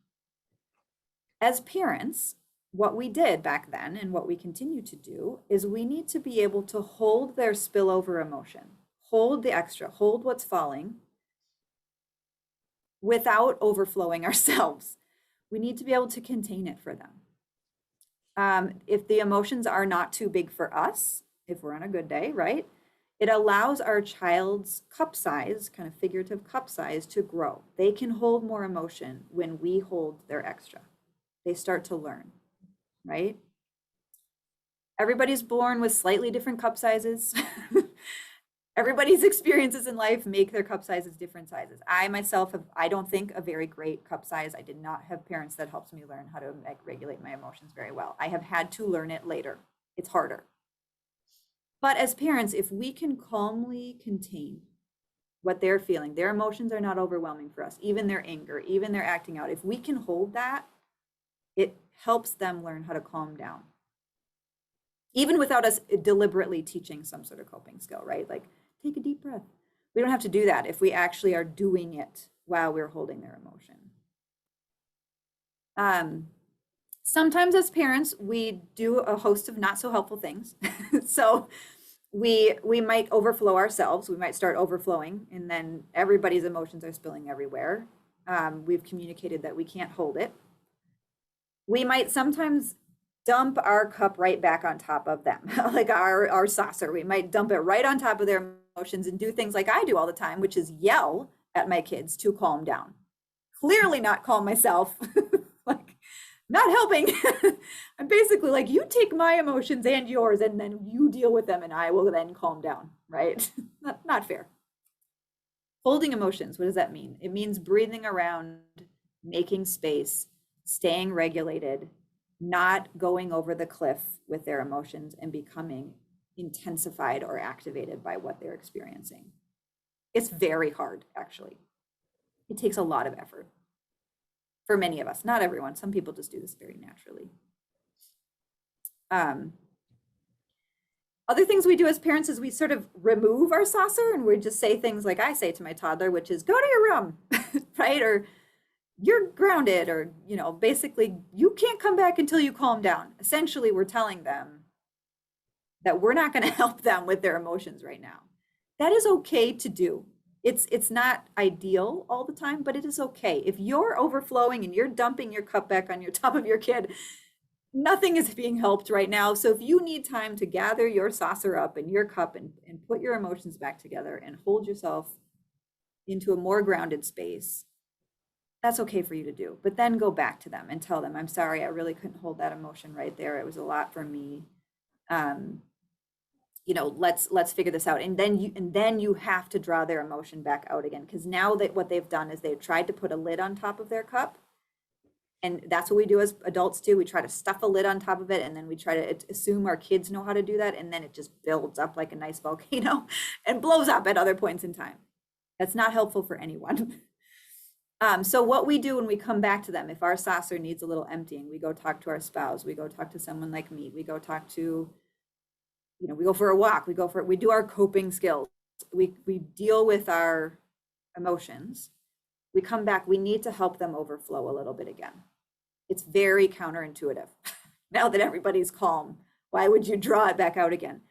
[SPEAKER 2] As parents, what we did back then and what we continue to do is we need to be able to hold their spillover emotion, hold the extra, hold what's falling without overflowing ourselves. We need to be able to contain it for them. If the emotions are not too big for us, if we're on a good day, right? It allows our child's cup size, kind of figurative cup size, to grow. They can hold more emotion when we hold their extra. They start to learn, right? Everybody's born with slightly different cup sizes. Everybody's experiences in life make their cup sizes different sizes. I myself have, I don't think, a very great cup size. I did not have parents that helped me learn how to regulate my emotions very well. I have had to learn it later. It's harder. But as parents, if we can calmly contain what they're feeling, their emotions are not overwhelming for us, even their anger, even their acting out. If we can hold that, it helps them learn how to calm down. Even without us deliberately teaching some sort of coping skill, right? Like take a deep breath. We don't have to do that if we actually are doing it while we're holding their emotion. Sometimes as parents, we do a host of not so helpful things. So we might overflow ourselves. We might start overflowing, and then everybody's emotions are spilling everywhere. We've communicated that we can't hold it. We might sometimes dump our cup right back on top of them, like our saucer. We might dump it right on top of their emotions and do things like I do all the time, which is yell at my kids to calm down. Clearly not calm myself, like not helping. I'm basically like, you take my emotions and yours, and then you deal with them, and I will then calm down, right? Not fair. Holding emotions, what does that mean? It means breathing around, making space, staying regulated, not going over the cliff with their emotions and becoming intensified or activated by what they're experiencing. It's very hard, actually. It takes a lot of effort for many of us, not everyone. Some people just do this very naturally. Other things we do as parents is we sort of remove our saucer and we just say things like I say to my toddler, which is go to your room, right? Or you're grounded, or, you know, basically you can't come back until you calm down. Essentially, we're telling them that we're not going to help them with their emotions right now. That is okay to do. It's not ideal all the time, but it is okay. If you're overflowing and you're dumping your cup back on your top of your kid, nothing is being helped right now. So if you need time to gather your saucer up and your cup and put your emotions back together and hold yourself into a more grounded space, that's okay for you to do. But then go back to them and tell them, I'm sorry, I really couldn't hold that emotion right there. It was a lot for me. You know, let's figure this out. And then you have to draw their emotion back out again, because now that what they've done is they've tried to put a lid on top of their cup. And that's what we do as adults too. We try to stuff a lid on top of it, and then we try to assume our kids know how to do that, and then it just builds up like a nice volcano and blows up at other points in time. That's not helpful for anyone. So what we do when we come back to them, if our saucer needs a little emptying, we go talk to our spouse, we go talk to someone like me, we go talk to, you know, we go for a walk, we do our coping skills, we deal with our emotions. We come back, we need to help them overflow a little bit again. It's very counterintuitive. Now that everybody's calm, why would you draw it back out again?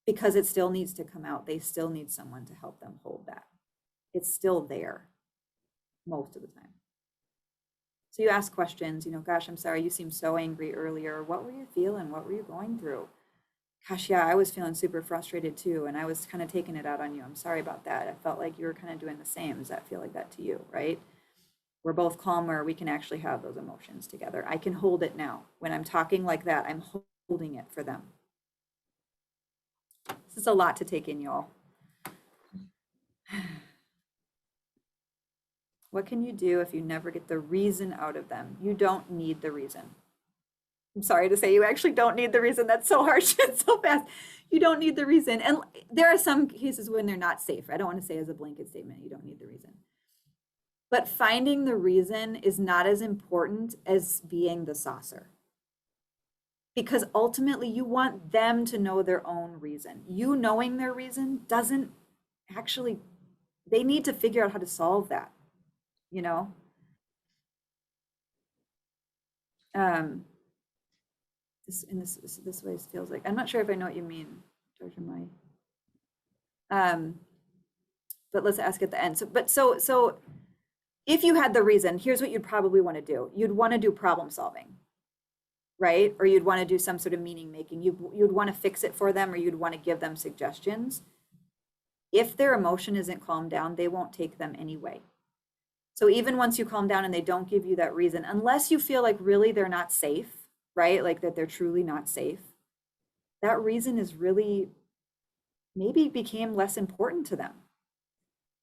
[SPEAKER 2] Because it still needs to come out. They still need someone to help them hold that. It's still there most of the time. So you ask questions, you know, gosh, I'm sorry, you seemed so angry earlier. What were you feeling? What were you going through? Gosh, yeah, I was feeling super frustrated too, and I was kind of taking it out on you. I'm sorry about that. I felt like you were kind of doing the same. Does that feel like that to you, right? We're both calmer. We can actually have those emotions together. I can hold it now. When I'm talking like that, I'm holding it for them. This is a lot to take in, y'all. What can you do if you never get the reason out of them? You don't need the reason. I'm sorry to say, you actually don't need the reason. That's so harsh and so fast. You don't need the reason. And there are some cases when they're not safe. I don't want to say as a blanket statement, you don't need the reason. But finding the reason is not as important as being the saucer. Because ultimately you want them to know their own reason. You knowing their reason doesn't actually, they need to figure out how to solve that, you know? This way feels like, I'm not sure if I know what you mean, Georgia Mai. But let's ask at the end. So if you had the reason, here's what you'd probably want to do. You'd want to do problem solving, right? Or you'd want to do some sort of meaning making. You'd want to fix it for them, or you'd want to give them suggestions. If their emotion isn't calmed down, they won't take them anyway. So even once you calm down and they don't give you that reason, unless you feel like really they're not safe, right? Like that they're truly not safe, that reason is really maybe became less important to them.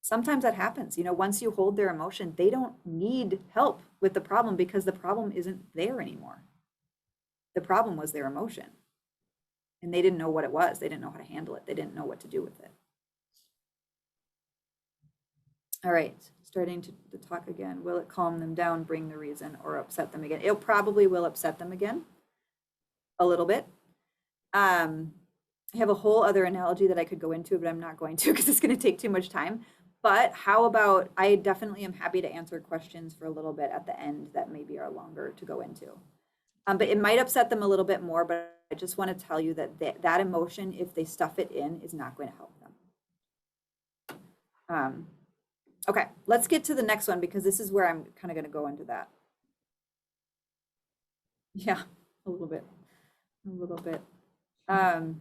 [SPEAKER 2] Sometimes that happens, you know, once you hold their emotion, they don't need help with the problem because the problem isn't there anymore. The problem was their emotion, and they didn't know what it was. They didn't know how to handle it. They didn't know what to do with it. All right, starting to talk again. Will it calm them down, bring the reason, or upset them again? It probably will upset them again a little bit. I have a whole other analogy that I could go into, but I'm not going to because it's going to take too much time. But how about, I definitely am happy to answer questions for a little bit at the end that maybe are longer to go into. But it might upset them a little bit more, but I just want to tell you that that emotion, if they stuff it in, is not going to help them. Okay, let's get to the next one because this is where I'm kind of going to go into that. Yeah, a little bit, a little bit. All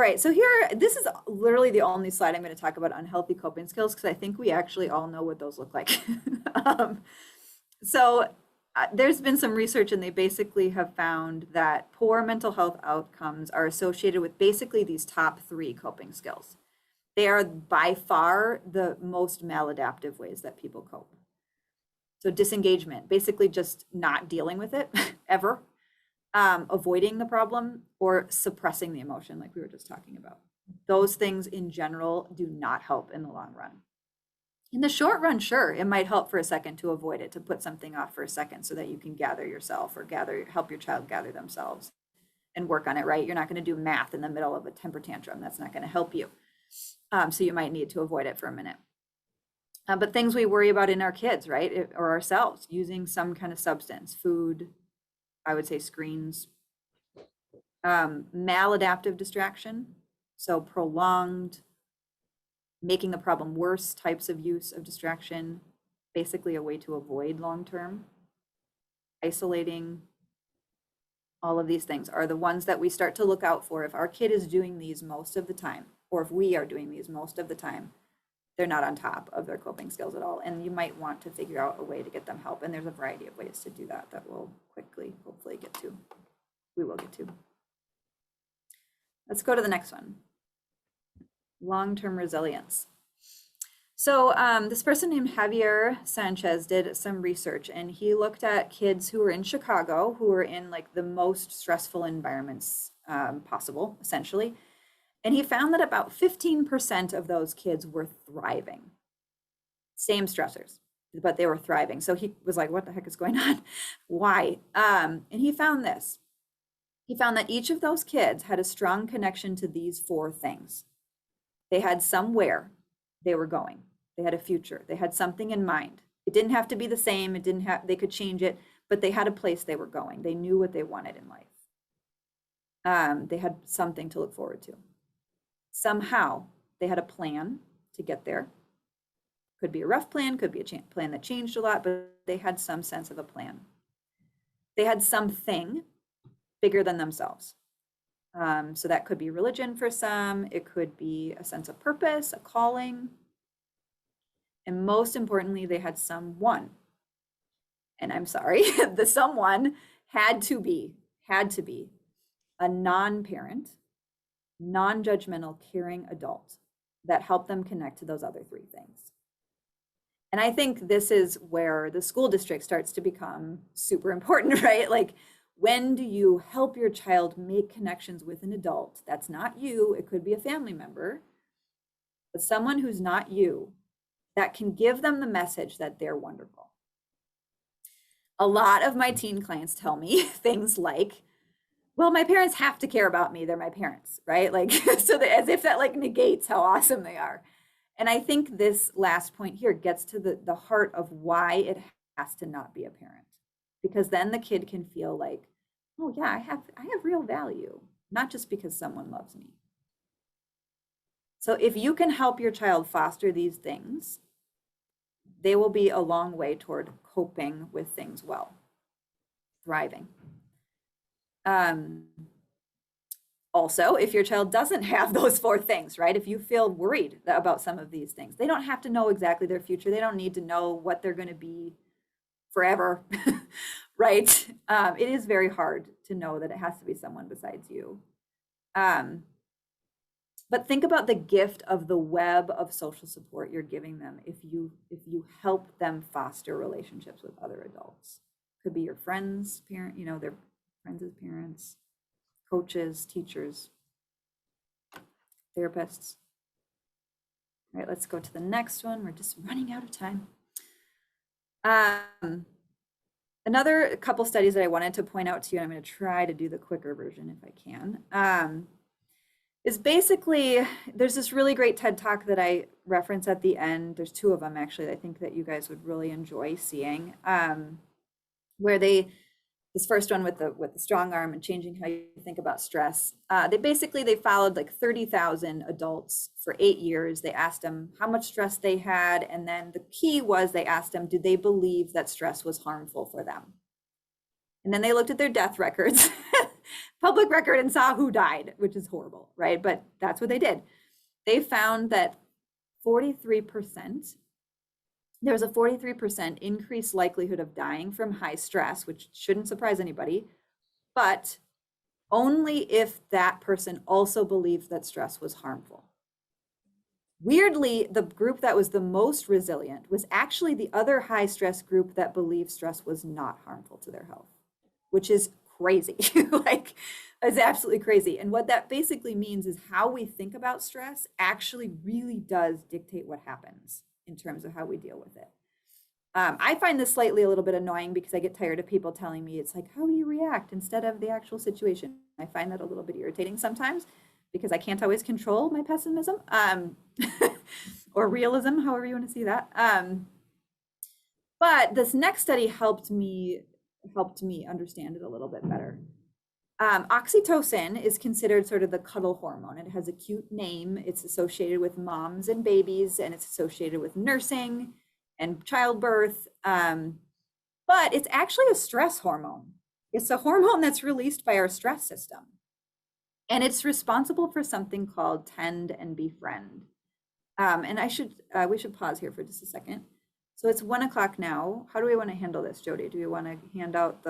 [SPEAKER 2] right, so here, this is literally the only slide I'm going to talk about unhealthy coping skills because I think we actually all know what those look like. So there's been some research and they basically have found that poor mental health outcomes are associated with basically these top 3 coping skills. They are by far the most maladaptive ways that people cope. So disengagement, basically just not dealing with it ever, avoiding the problem, or suppressing the emotion like we were just talking about. Those things in general do not help in the long run. In the short run, sure, it might help for a second to avoid it, to put something off for a second so that you can gather yourself or help your child gather themselves and work on it, right? You're not going to do math in the middle of a temper tantrum. That's not going to help you. So you might need to avoid it for a minute. But things we worry about in our kids, right? Or ourselves, using some kind of substance, food, I would say screens, maladaptive distraction. So prolonged, making the problem worse types of use of distraction, basically a way to avoid long-term, isolating. All of these things are the ones that we start to look out for. If our kid is doing these most of the time, or if we are doing these most of the time, they're not on top of their coping skills at all. And you might want to figure out a way to get them help. And there's a variety of ways to do that that we'll quickly, hopefully get to. We will get to. Let's go to the next one. Long-term resilience. So this person named Javier Sanchez did some research and he looked at kids who were in Chicago, who were in like the most stressful environments possible, essentially. And he found that about 15% of those kids were thriving. Same stressors, but they were thriving. So he was like, what the heck is going on? Why? And he found this. He found that each of those kids had a strong connection to these 4 things. They had somewhere they were going. They had a future. They had something in mind. It didn't have to be the same. They could change it, but they had a place they were going. They knew what they wanted in life. They had something to look forward to. Somehow they had a plan to get there. Could be a rough plan, could be a plan that changed a lot, but they had some sense of a plan. They had something bigger than themselves. So that could be religion for some, it could be a sense of purpose, a calling. And most importantly, they had someone. And I'm sorry, the someone had to be a non-parent, non-judgmental, caring adult that helped them connect to those other 3 things. And I think this is where the school district starts to become super important, right? Like, when do you help your child make connections with an adult that's not you? It could be a family member, but someone who's not you that can give them the message that they're wonderful. A lot of my teen clients tell me things like, well, my parents have to care about me. They're my parents, right? Like, so that, as if that like negates how awesome they are. And I think this last point here gets to the heart of why it has to not be a parent. Because then the kid can feel like, oh yeah, I have real value, not just because someone loves me. So if you can help your child foster these things, they will be a long way toward coping with things well, thriving. Also, if your child doesn't have those 4 things, right? If you feel worried about some of these things, they don't have to know exactly their future. They don't need to know what they're going to be forever, right? It is very hard to know that it has to be someone besides you. But think about the gift of the web of social support you're giving them if you help them foster relationships with other adults. Could be your friends, parent, their friends' parents, coaches, teachers, therapists. All right, let's go to the next one. We're just running out of time. Another couple studies that I wanted to point out to you, and I'm going to try to do the quicker version if I can, is basically, there's this really great TED Talk that I reference at the end. There's 2 of them, actually, that I think that you guys would really enjoy seeing, where they this first one with the strong arm and changing how you think about stress. They followed like 30,000 adults for 8 years. They asked them how much stress they had, and then the key was they asked them, did they believe that stress was harmful for them? And then they looked at their death records, public record, and saw who died, which is horrible, right? But that's what they did. They found that 43%, there was a 43% increased likelihood of dying from high stress, which shouldn't surprise anybody, but only if that person also believed that stress was harmful. Weirdly, the group that was the most resilient was actually the other high stress group that believed stress was not harmful to their health, which is crazy. Like, it's absolutely crazy. And what that basically means is how we think about stress actually really does dictate what happens in terms of how we deal with it. I find this slightly a little bit annoying because I get tired of people telling me it's like how you react instead of the actual situation. I find that a little bit irritating sometimes because I can't always control my pessimism or realism, however you want to see that. But this next study helped me understand it a little bit better. Oxytocin is considered sort of the cuddle hormone. It has a cute name. It's associated with moms and babies, and it's associated with nursing and childbirth. But it's actually a stress hormone. It's a hormone that's released by our stress system. And it's responsible for something called tend and befriend. And we should pause here for just a second. So it's 1 o'clock now. How do we want to handle this, Jody? Do we want to hand out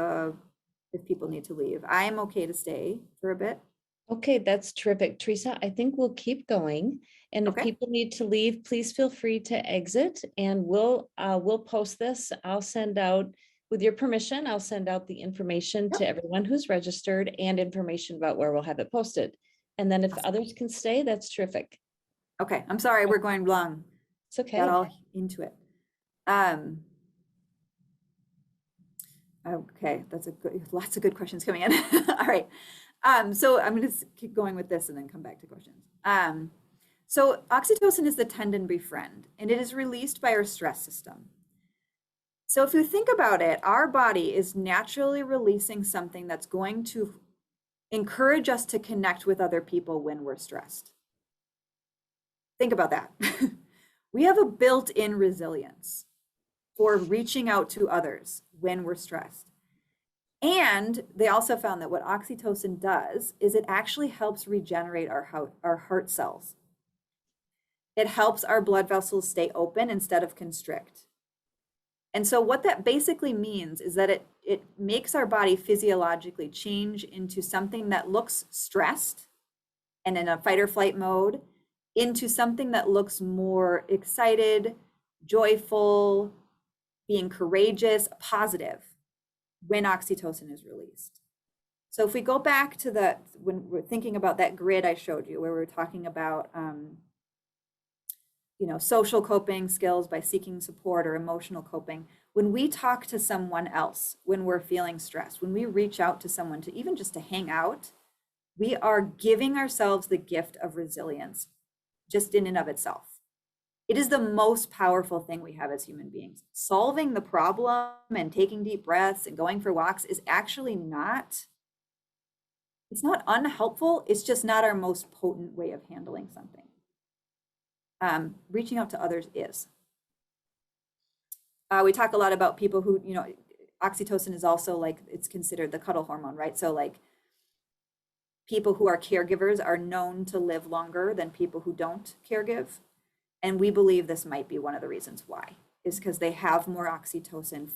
[SPEAKER 2] if people need to leave? I am okay to stay for a bit.
[SPEAKER 1] Okay, that's terrific. Teresa, I think we'll keep going. And if people need to leave, please feel free to exit, and we'll post this. I'll send out, with your permission, I'll send out the information to everyone who's registered and information about where we'll have it posted. And then if others can stay, that's terrific.
[SPEAKER 2] Okay, I'm sorry, we're going long.
[SPEAKER 1] It's okay.
[SPEAKER 2] Got all into it. Okay, lots of good questions coming in. All right. So I'm going to keep going with this and then come back to questions. So oxytocin is the tend and befriend, and it is released by our stress system. So if you think about it, our body is naturally releasing something that's going to encourage us to connect with other people when we're stressed. Think about that. We have a built-in resilience for reaching out to others when we're stressed. And they also found that what oxytocin does is it actually helps regenerate our heart cells. It helps our blood vessels stay open instead of constrict. And so what that basically means is that it makes our body physiologically change into something that looks stressed and in a fight or flight mode into something that looks more excited, joyful, being courageous, positive when oxytocin is released. So if we go back to when we're thinking about that grid I showed you, where we were talking about social coping skills by seeking support or emotional coping, when we talk to someone else, when we're feeling stressed, when we reach out to someone to even just to hang out, we are giving ourselves the gift of resilience just in and of itself. It is the most powerful thing we have as human beings. Solving the problem and taking deep breaths and going for walks is actually it's not unhelpful. It's just not our most potent way of handling something. Reaching out to others is. We talk a lot about people who, oxytocin is also it's considered the cuddle hormone, right? So people who are caregivers are known to live longer than people who don't caregive. And we believe this might be one of the reasons why, is because they have more oxytocin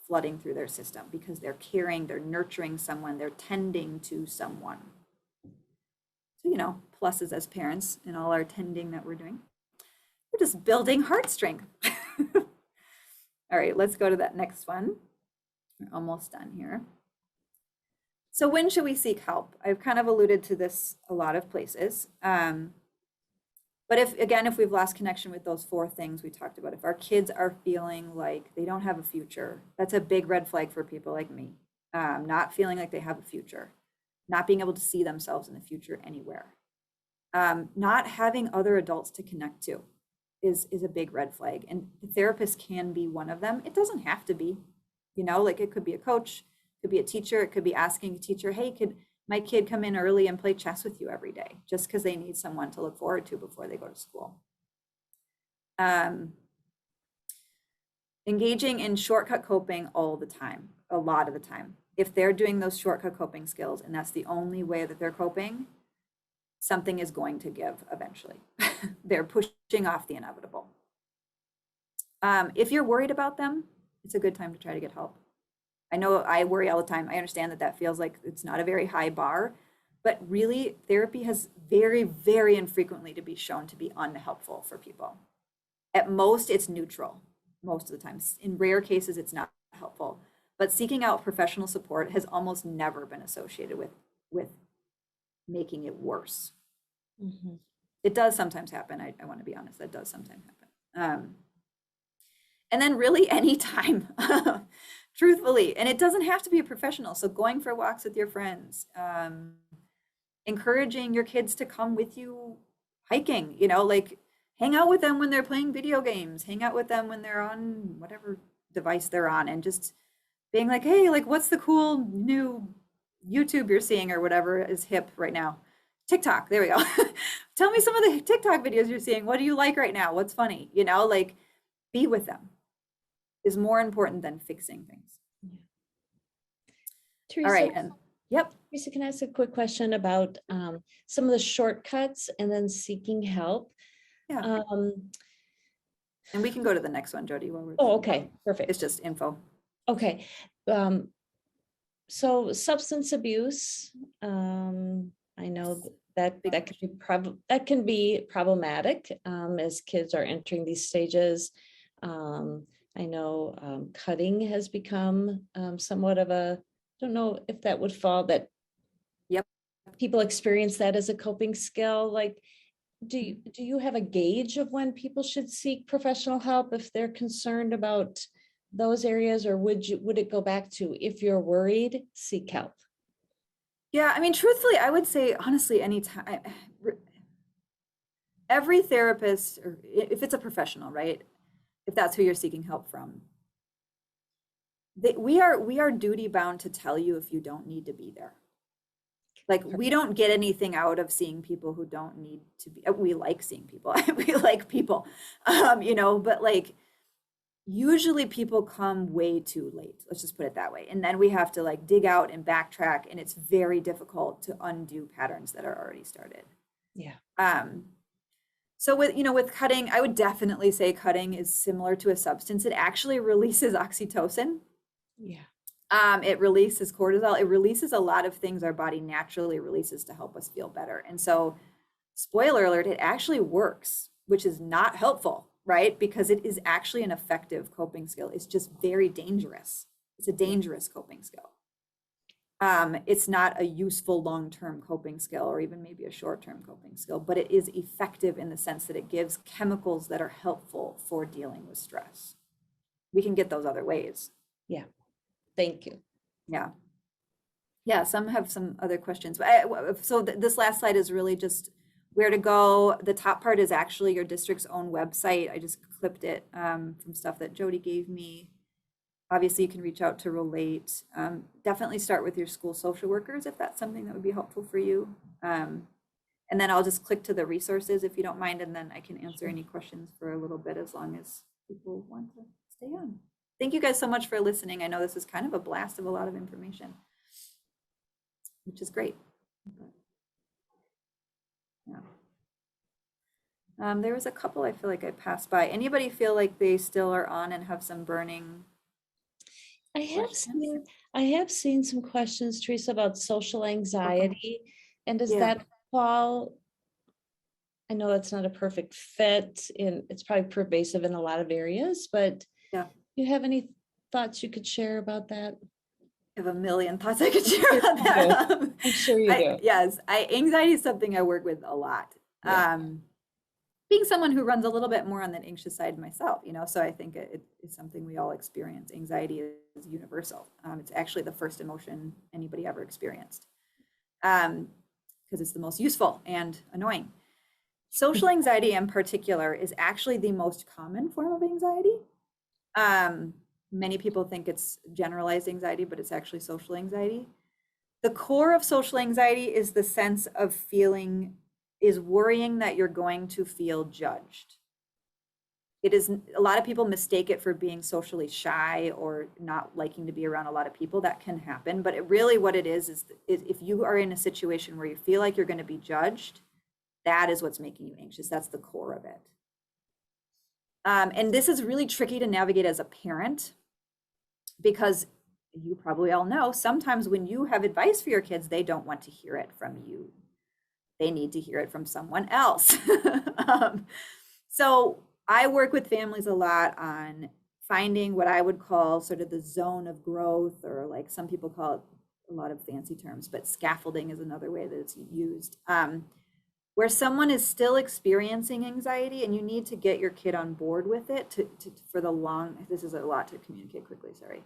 [SPEAKER 2] flooding through their system because they're caring, they're nurturing someone, they're tending to someone. So, pluses as parents in all our tending that we're doing. We're just building heart strength. All right, let's go to that next one. We're almost done here. So when should we seek help? I've kind of alluded to this a lot of places. But if we've lost connection with those 4 things we talked about, if our kids are feeling like they don't have a future, that's a big red flag for people like me. Not feeling like they have a future, not being able to see themselves in the future anywhere. Not having other adults to connect to is a big red flag. And the therapist can be one of them. It doesn't have to be, it could be a coach, Could be a teacher. It could be asking a teacher, hey, could my kid come in early and play chess with you every day, just because they need someone to look forward to before they go to school. Engaging in shortcut coping all the time, a lot of the time. If they're doing those shortcut coping skills and that's the only way that they're coping, something is going to give eventually. They're pushing off the inevitable. If you're worried about them, it's a good time to try to get help. I know I worry all the time. I understand that that feels like it's not a very high bar, but really therapy has very, very infrequently to be shown to be unhelpful for people. At most, it's neutral most of the time. In rare cases, it's not helpful. But seeking out professional support has almost never been associated with making it worse.
[SPEAKER 1] Mm-hmm.
[SPEAKER 2] It does sometimes happen. I want to be honest, that does sometimes happen. And then really anytime, truthfully, and it doesn't have to be a professional. So going for walks with your friends, encouraging your kids to come with you hiking, you know, like hang out with them when they're playing video games, hang out with them when they're on whatever device they're on, and just being like, hey, like what's the cool new YouTube you're seeing or whatever is hip right now? TikTok, there we go. Tell me some of the TikTok videos you're seeing. What do you like right now? What's funny? You know, like be with them is more important than fixing things.
[SPEAKER 1] Yeah.
[SPEAKER 2] All
[SPEAKER 1] Teresa,
[SPEAKER 2] right, and yep.
[SPEAKER 1] Teresa, can I ask a quick question about some of the shortcuts and then seeking help?
[SPEAKER 2] Yeah. And we can go to the next one, Jody, while we're
[SPEAKER 1] Oh, okay, perfect.
[SPEAKER 2] it's just info.
[SPEAKER 1] Okay. So substance abuse, I know that that can be problematic as kids are entering these stages. I know cutting has become somewhat of a, I don't know if that would fall, that
[SPEAKER 2] Yep.
[SPEAKER 1] people experience that as a coping skill. Like, do you have a gauge of when people should seek professional help if they're concerned about those areas, or would it go back to, if you're worried, seek help?
[SPEAKER 2] Yeah, I mean, truthfully, I would say honestly, anytime, every therapist, or if it's a professional, right? If that's who you're seeking help from, we are duty bound to tell you if you don't need to be there. Like we don't get anything out of seeing people who don't need to be. We like seeing people. We like people, you know. But like, usually people come way too late. Let's just put it that way. And then we have to like dig out and backtrack, and it's very difficult to undo patterns that are already started.
[SPEAKER 1] Yeah.
[SPEAKER 2] So with cutting, I would definitely say cutting is similar to a substance. It actually releases oxytocin.
[SPEAKER 1] Yeah.
[SPEAKER 2] It releases cortisol. It releases a lot of things our body naturally releases to help us feel better. And so, spoiler alert, it actually works, which is not helpful, right? Because it is actually an effective coping skill. It's just very dangerous. It's a dangerous coping skill. It's not a useful long-term coping skill, or even maybe a short-term coping skill, but it is effective in the sense that it gives chemicals that are helpful for dealing with stress. We can get those other ways.
[SPEAKER 1] Yeah. Thank you.
[SPEAKER 2] Yeah. Yeah, some have some other questions. But so this last slide is really just where to go. The top part is actually your district's own website. I just clipped it from stuff that Jody gave me. Obviously, you can reach out to Relate. Definitely start with your school social workers if that's something that would be helpful for you. And then I'll just click to the resources if you don't mind, and then I can answer any questions for a little bit as long as people want to stay on. Thank you guys so much for listening. I know this is kind of a blast of a lot of information, which is great. Yeah. There was a couple I feel like I passed by. Anybody feel like they still are on and have some burning questions?
[SPEAKER 1] I have seen some questions, Teresa, about social anxiety. And does
[SPEAKER 2] Yeah.
[SPEAKER 1] that fall? I know that's not a perfect fit, it's probably pervasive in a lot of areas, but
[SPEAKER 2] Yeah.
[SPEAKER 1] do you have any thoughts you could share about that?
[SPEAKER 2] I have a million thoughts I could share about that.
[SPEAKER 1] I'm sure you do.
[SPEAKER 2] Yes, anxiety is something I work with a lot.
[SPEAKER 1] Yeah.
[SPEAKER 2] Being someone who runs a little bit more on the anxious side myself, so I think it's something we all experience. Anxiety is universal. It's actually the first emotion anybody ever experienced, because it's the most useful and annoying. Social anxiety in particular is actually the most common form of anxiety. Many people think it's generalized anxiety, but it's actually social anxiety. The core of social anxiety is the sense of worrying that you're going to feel judged. It is, a lot of people mistake it for being socially shy or not liking to be around a lot of people. That can happen, but what it is if you are in a situation where you feel like you're going to be judged, that is what's making you anxious. That's the core of it. And this is really tricky to navigate as a parent, because you probably all know, sometimes when you have advice for your kids, they don't want to hear it from you. They need to hear it from someone else. So I work with families a lot on finding what I would call sort of the zone of growth, or like some people call it a lot of fancy terms, but scaffolding is another way that it's used. Where someone is still experiencing anxiety and you need to get your kid on board with it for the long, this is a lot to communicate quickly, sorry.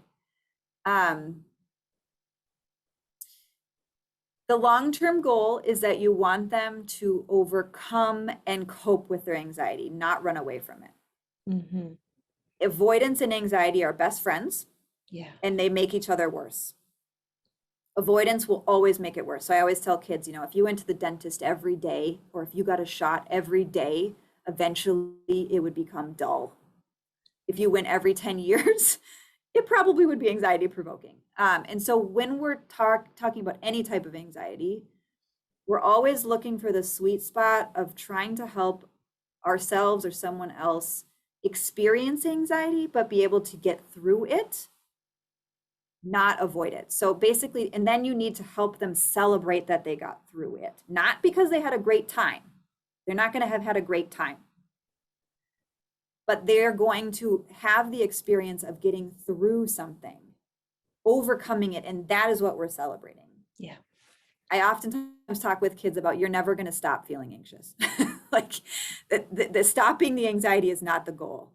[SPEAKER 2] The long-term goal is that you want them to overcome and cope with their anxiety, not run away from it.
[SPEAKER 1] Mm-hmm.
[SPEAKER 2] Avoidance and anxiety are best friends.
[SPEAKER 1] Yeah.
[SPEAKER 2] And they make each other worse. Avoidance will always make it worse. So I always tell kids, if you went to the dentist every day, or if you got a shot every day, eventually it would become dull. If you went every 10 years, it probably would be anxiety provoking. And so when we're talking about any type of anxiety, we're always looking for the sweet spot of trying to help ourselves or someone else experience anxiety, but be able to get through it, not avoid it. So basically, and then you need to help them celebrate that they got through it, not because they had a great time. They're not going to have had a great time, but they're going to have the experience of getting through something, overcoming it, and that is what we're celebrating.
[SPEAKER 1] Yeah.
[SPEAKER 2] I oftentimes talk with kids about, you're never going to stop feeling anxious. Like the stopping the anxiety is not the goal.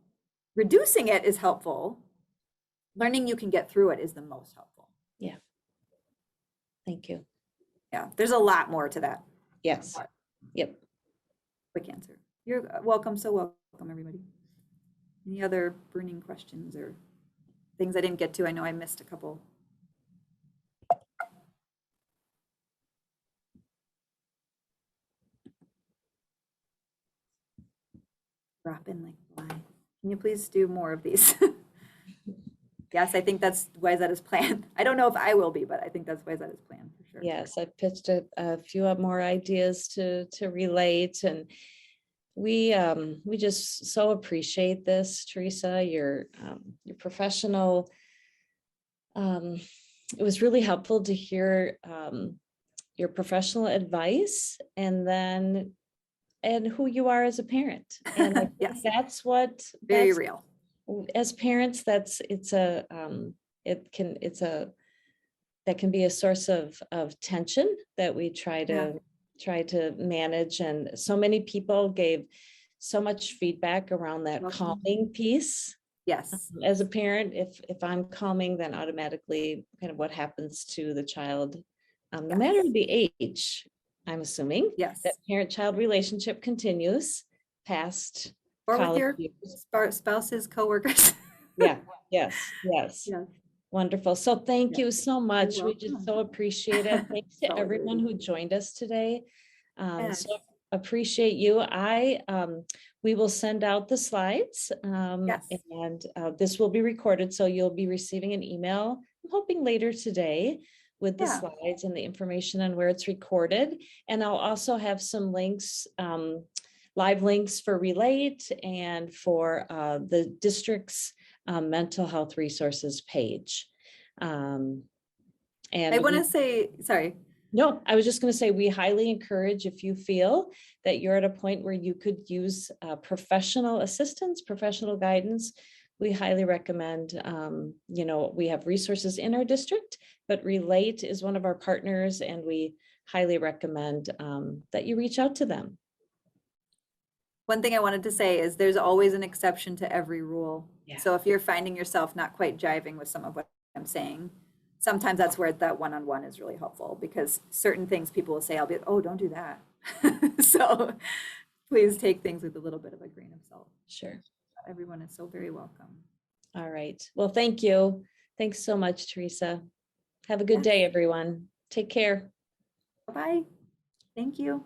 [SPEAKER 2] Reducing it is helpful. Learning you can get through it is the most helpful.
[SPEAKER 1] Yeah. Thank you.
[SPEAKER 2] Yeah, there's a lot more to that.
[SPEAKER 1] Yes. Yep.
[SPEAKER 2] Quick answer. You're welcome. So welcome, everybody. Any other burning questions or things I didn't get to? I know I missed a couple. Drop in like fly. Can you please do more of these? Yes, I think that's Wayzetta's plan. I don't know if I will be, but I think that's Wayzetta's plan for sure.
[SPEAKER 1] Yes, I pitched a few more ideas to relate, and we just so appreciate this, Teresa, your professional. It was really helpful to hear your professional advice, and who you are as a parent. And I think
[SPEAKER 2] yes,
[SPEAKER 1] that's what
[SPEAKER 2] very real.
[SPEAKER 1] As parents, that can be a source of tension that we try to manage. And so many people gave so much feedback around that calming piece.
[SPEAKER 2] Yes.
[SPEAKER 1] As a parent, if I'm calming, then automatically kind of what happens to the child, no matter the age, I'm assuming that parent-child relationship continues past
[SPEAKER 2] or
[SPEAKER 1] college
[SPEAKER 2] with your spouses, coworkers.
[SPEAKER 1] Yes. Wonderful. So thank you so much. We just so appreciate it. Thanks to everyone who joined us today. So appreciate you. We will send out the slides, and this will be recorded, so you'll be receiving an email, I'm hoping later today, with the slides and the information on where it's recorded. And I'll also have some links, live links for Relate and for the district's mental health resources page. And
[SPEAKER 2] I want to say, sorry.
[SPEAKER 1] No, I was just going to say, we highly encourage, if you feel that you're at a point where you could use professional assistance, professional guidance, we highly recommend, we have resources in our district, but Relate is one of our partners, and we highly recommend that you reach out to them.
[SPEAKER 2] One thing I wanted to say is there's always an exception to every rule. Yeah. So if you're finding yourself not quite jiving with some of what I'm saying, sometimes that's where that one-on-one is really helpful, because certain things people will say, I'll be like, oh, don't do that. So please take things with a little bit of a grain of salt.
[SPEAKER 1] Sure.
[SPEAKER 2] Everyone is so very welcome.
[SPEAKER 1] All right. Well, thank you. Thanks so much, Teresa. Have a good
[SPEAKER 2] Yes.
[SPEAKER 1] day, everyone. Take care.
[SPEAKER 2] Bye-bye. Thank you.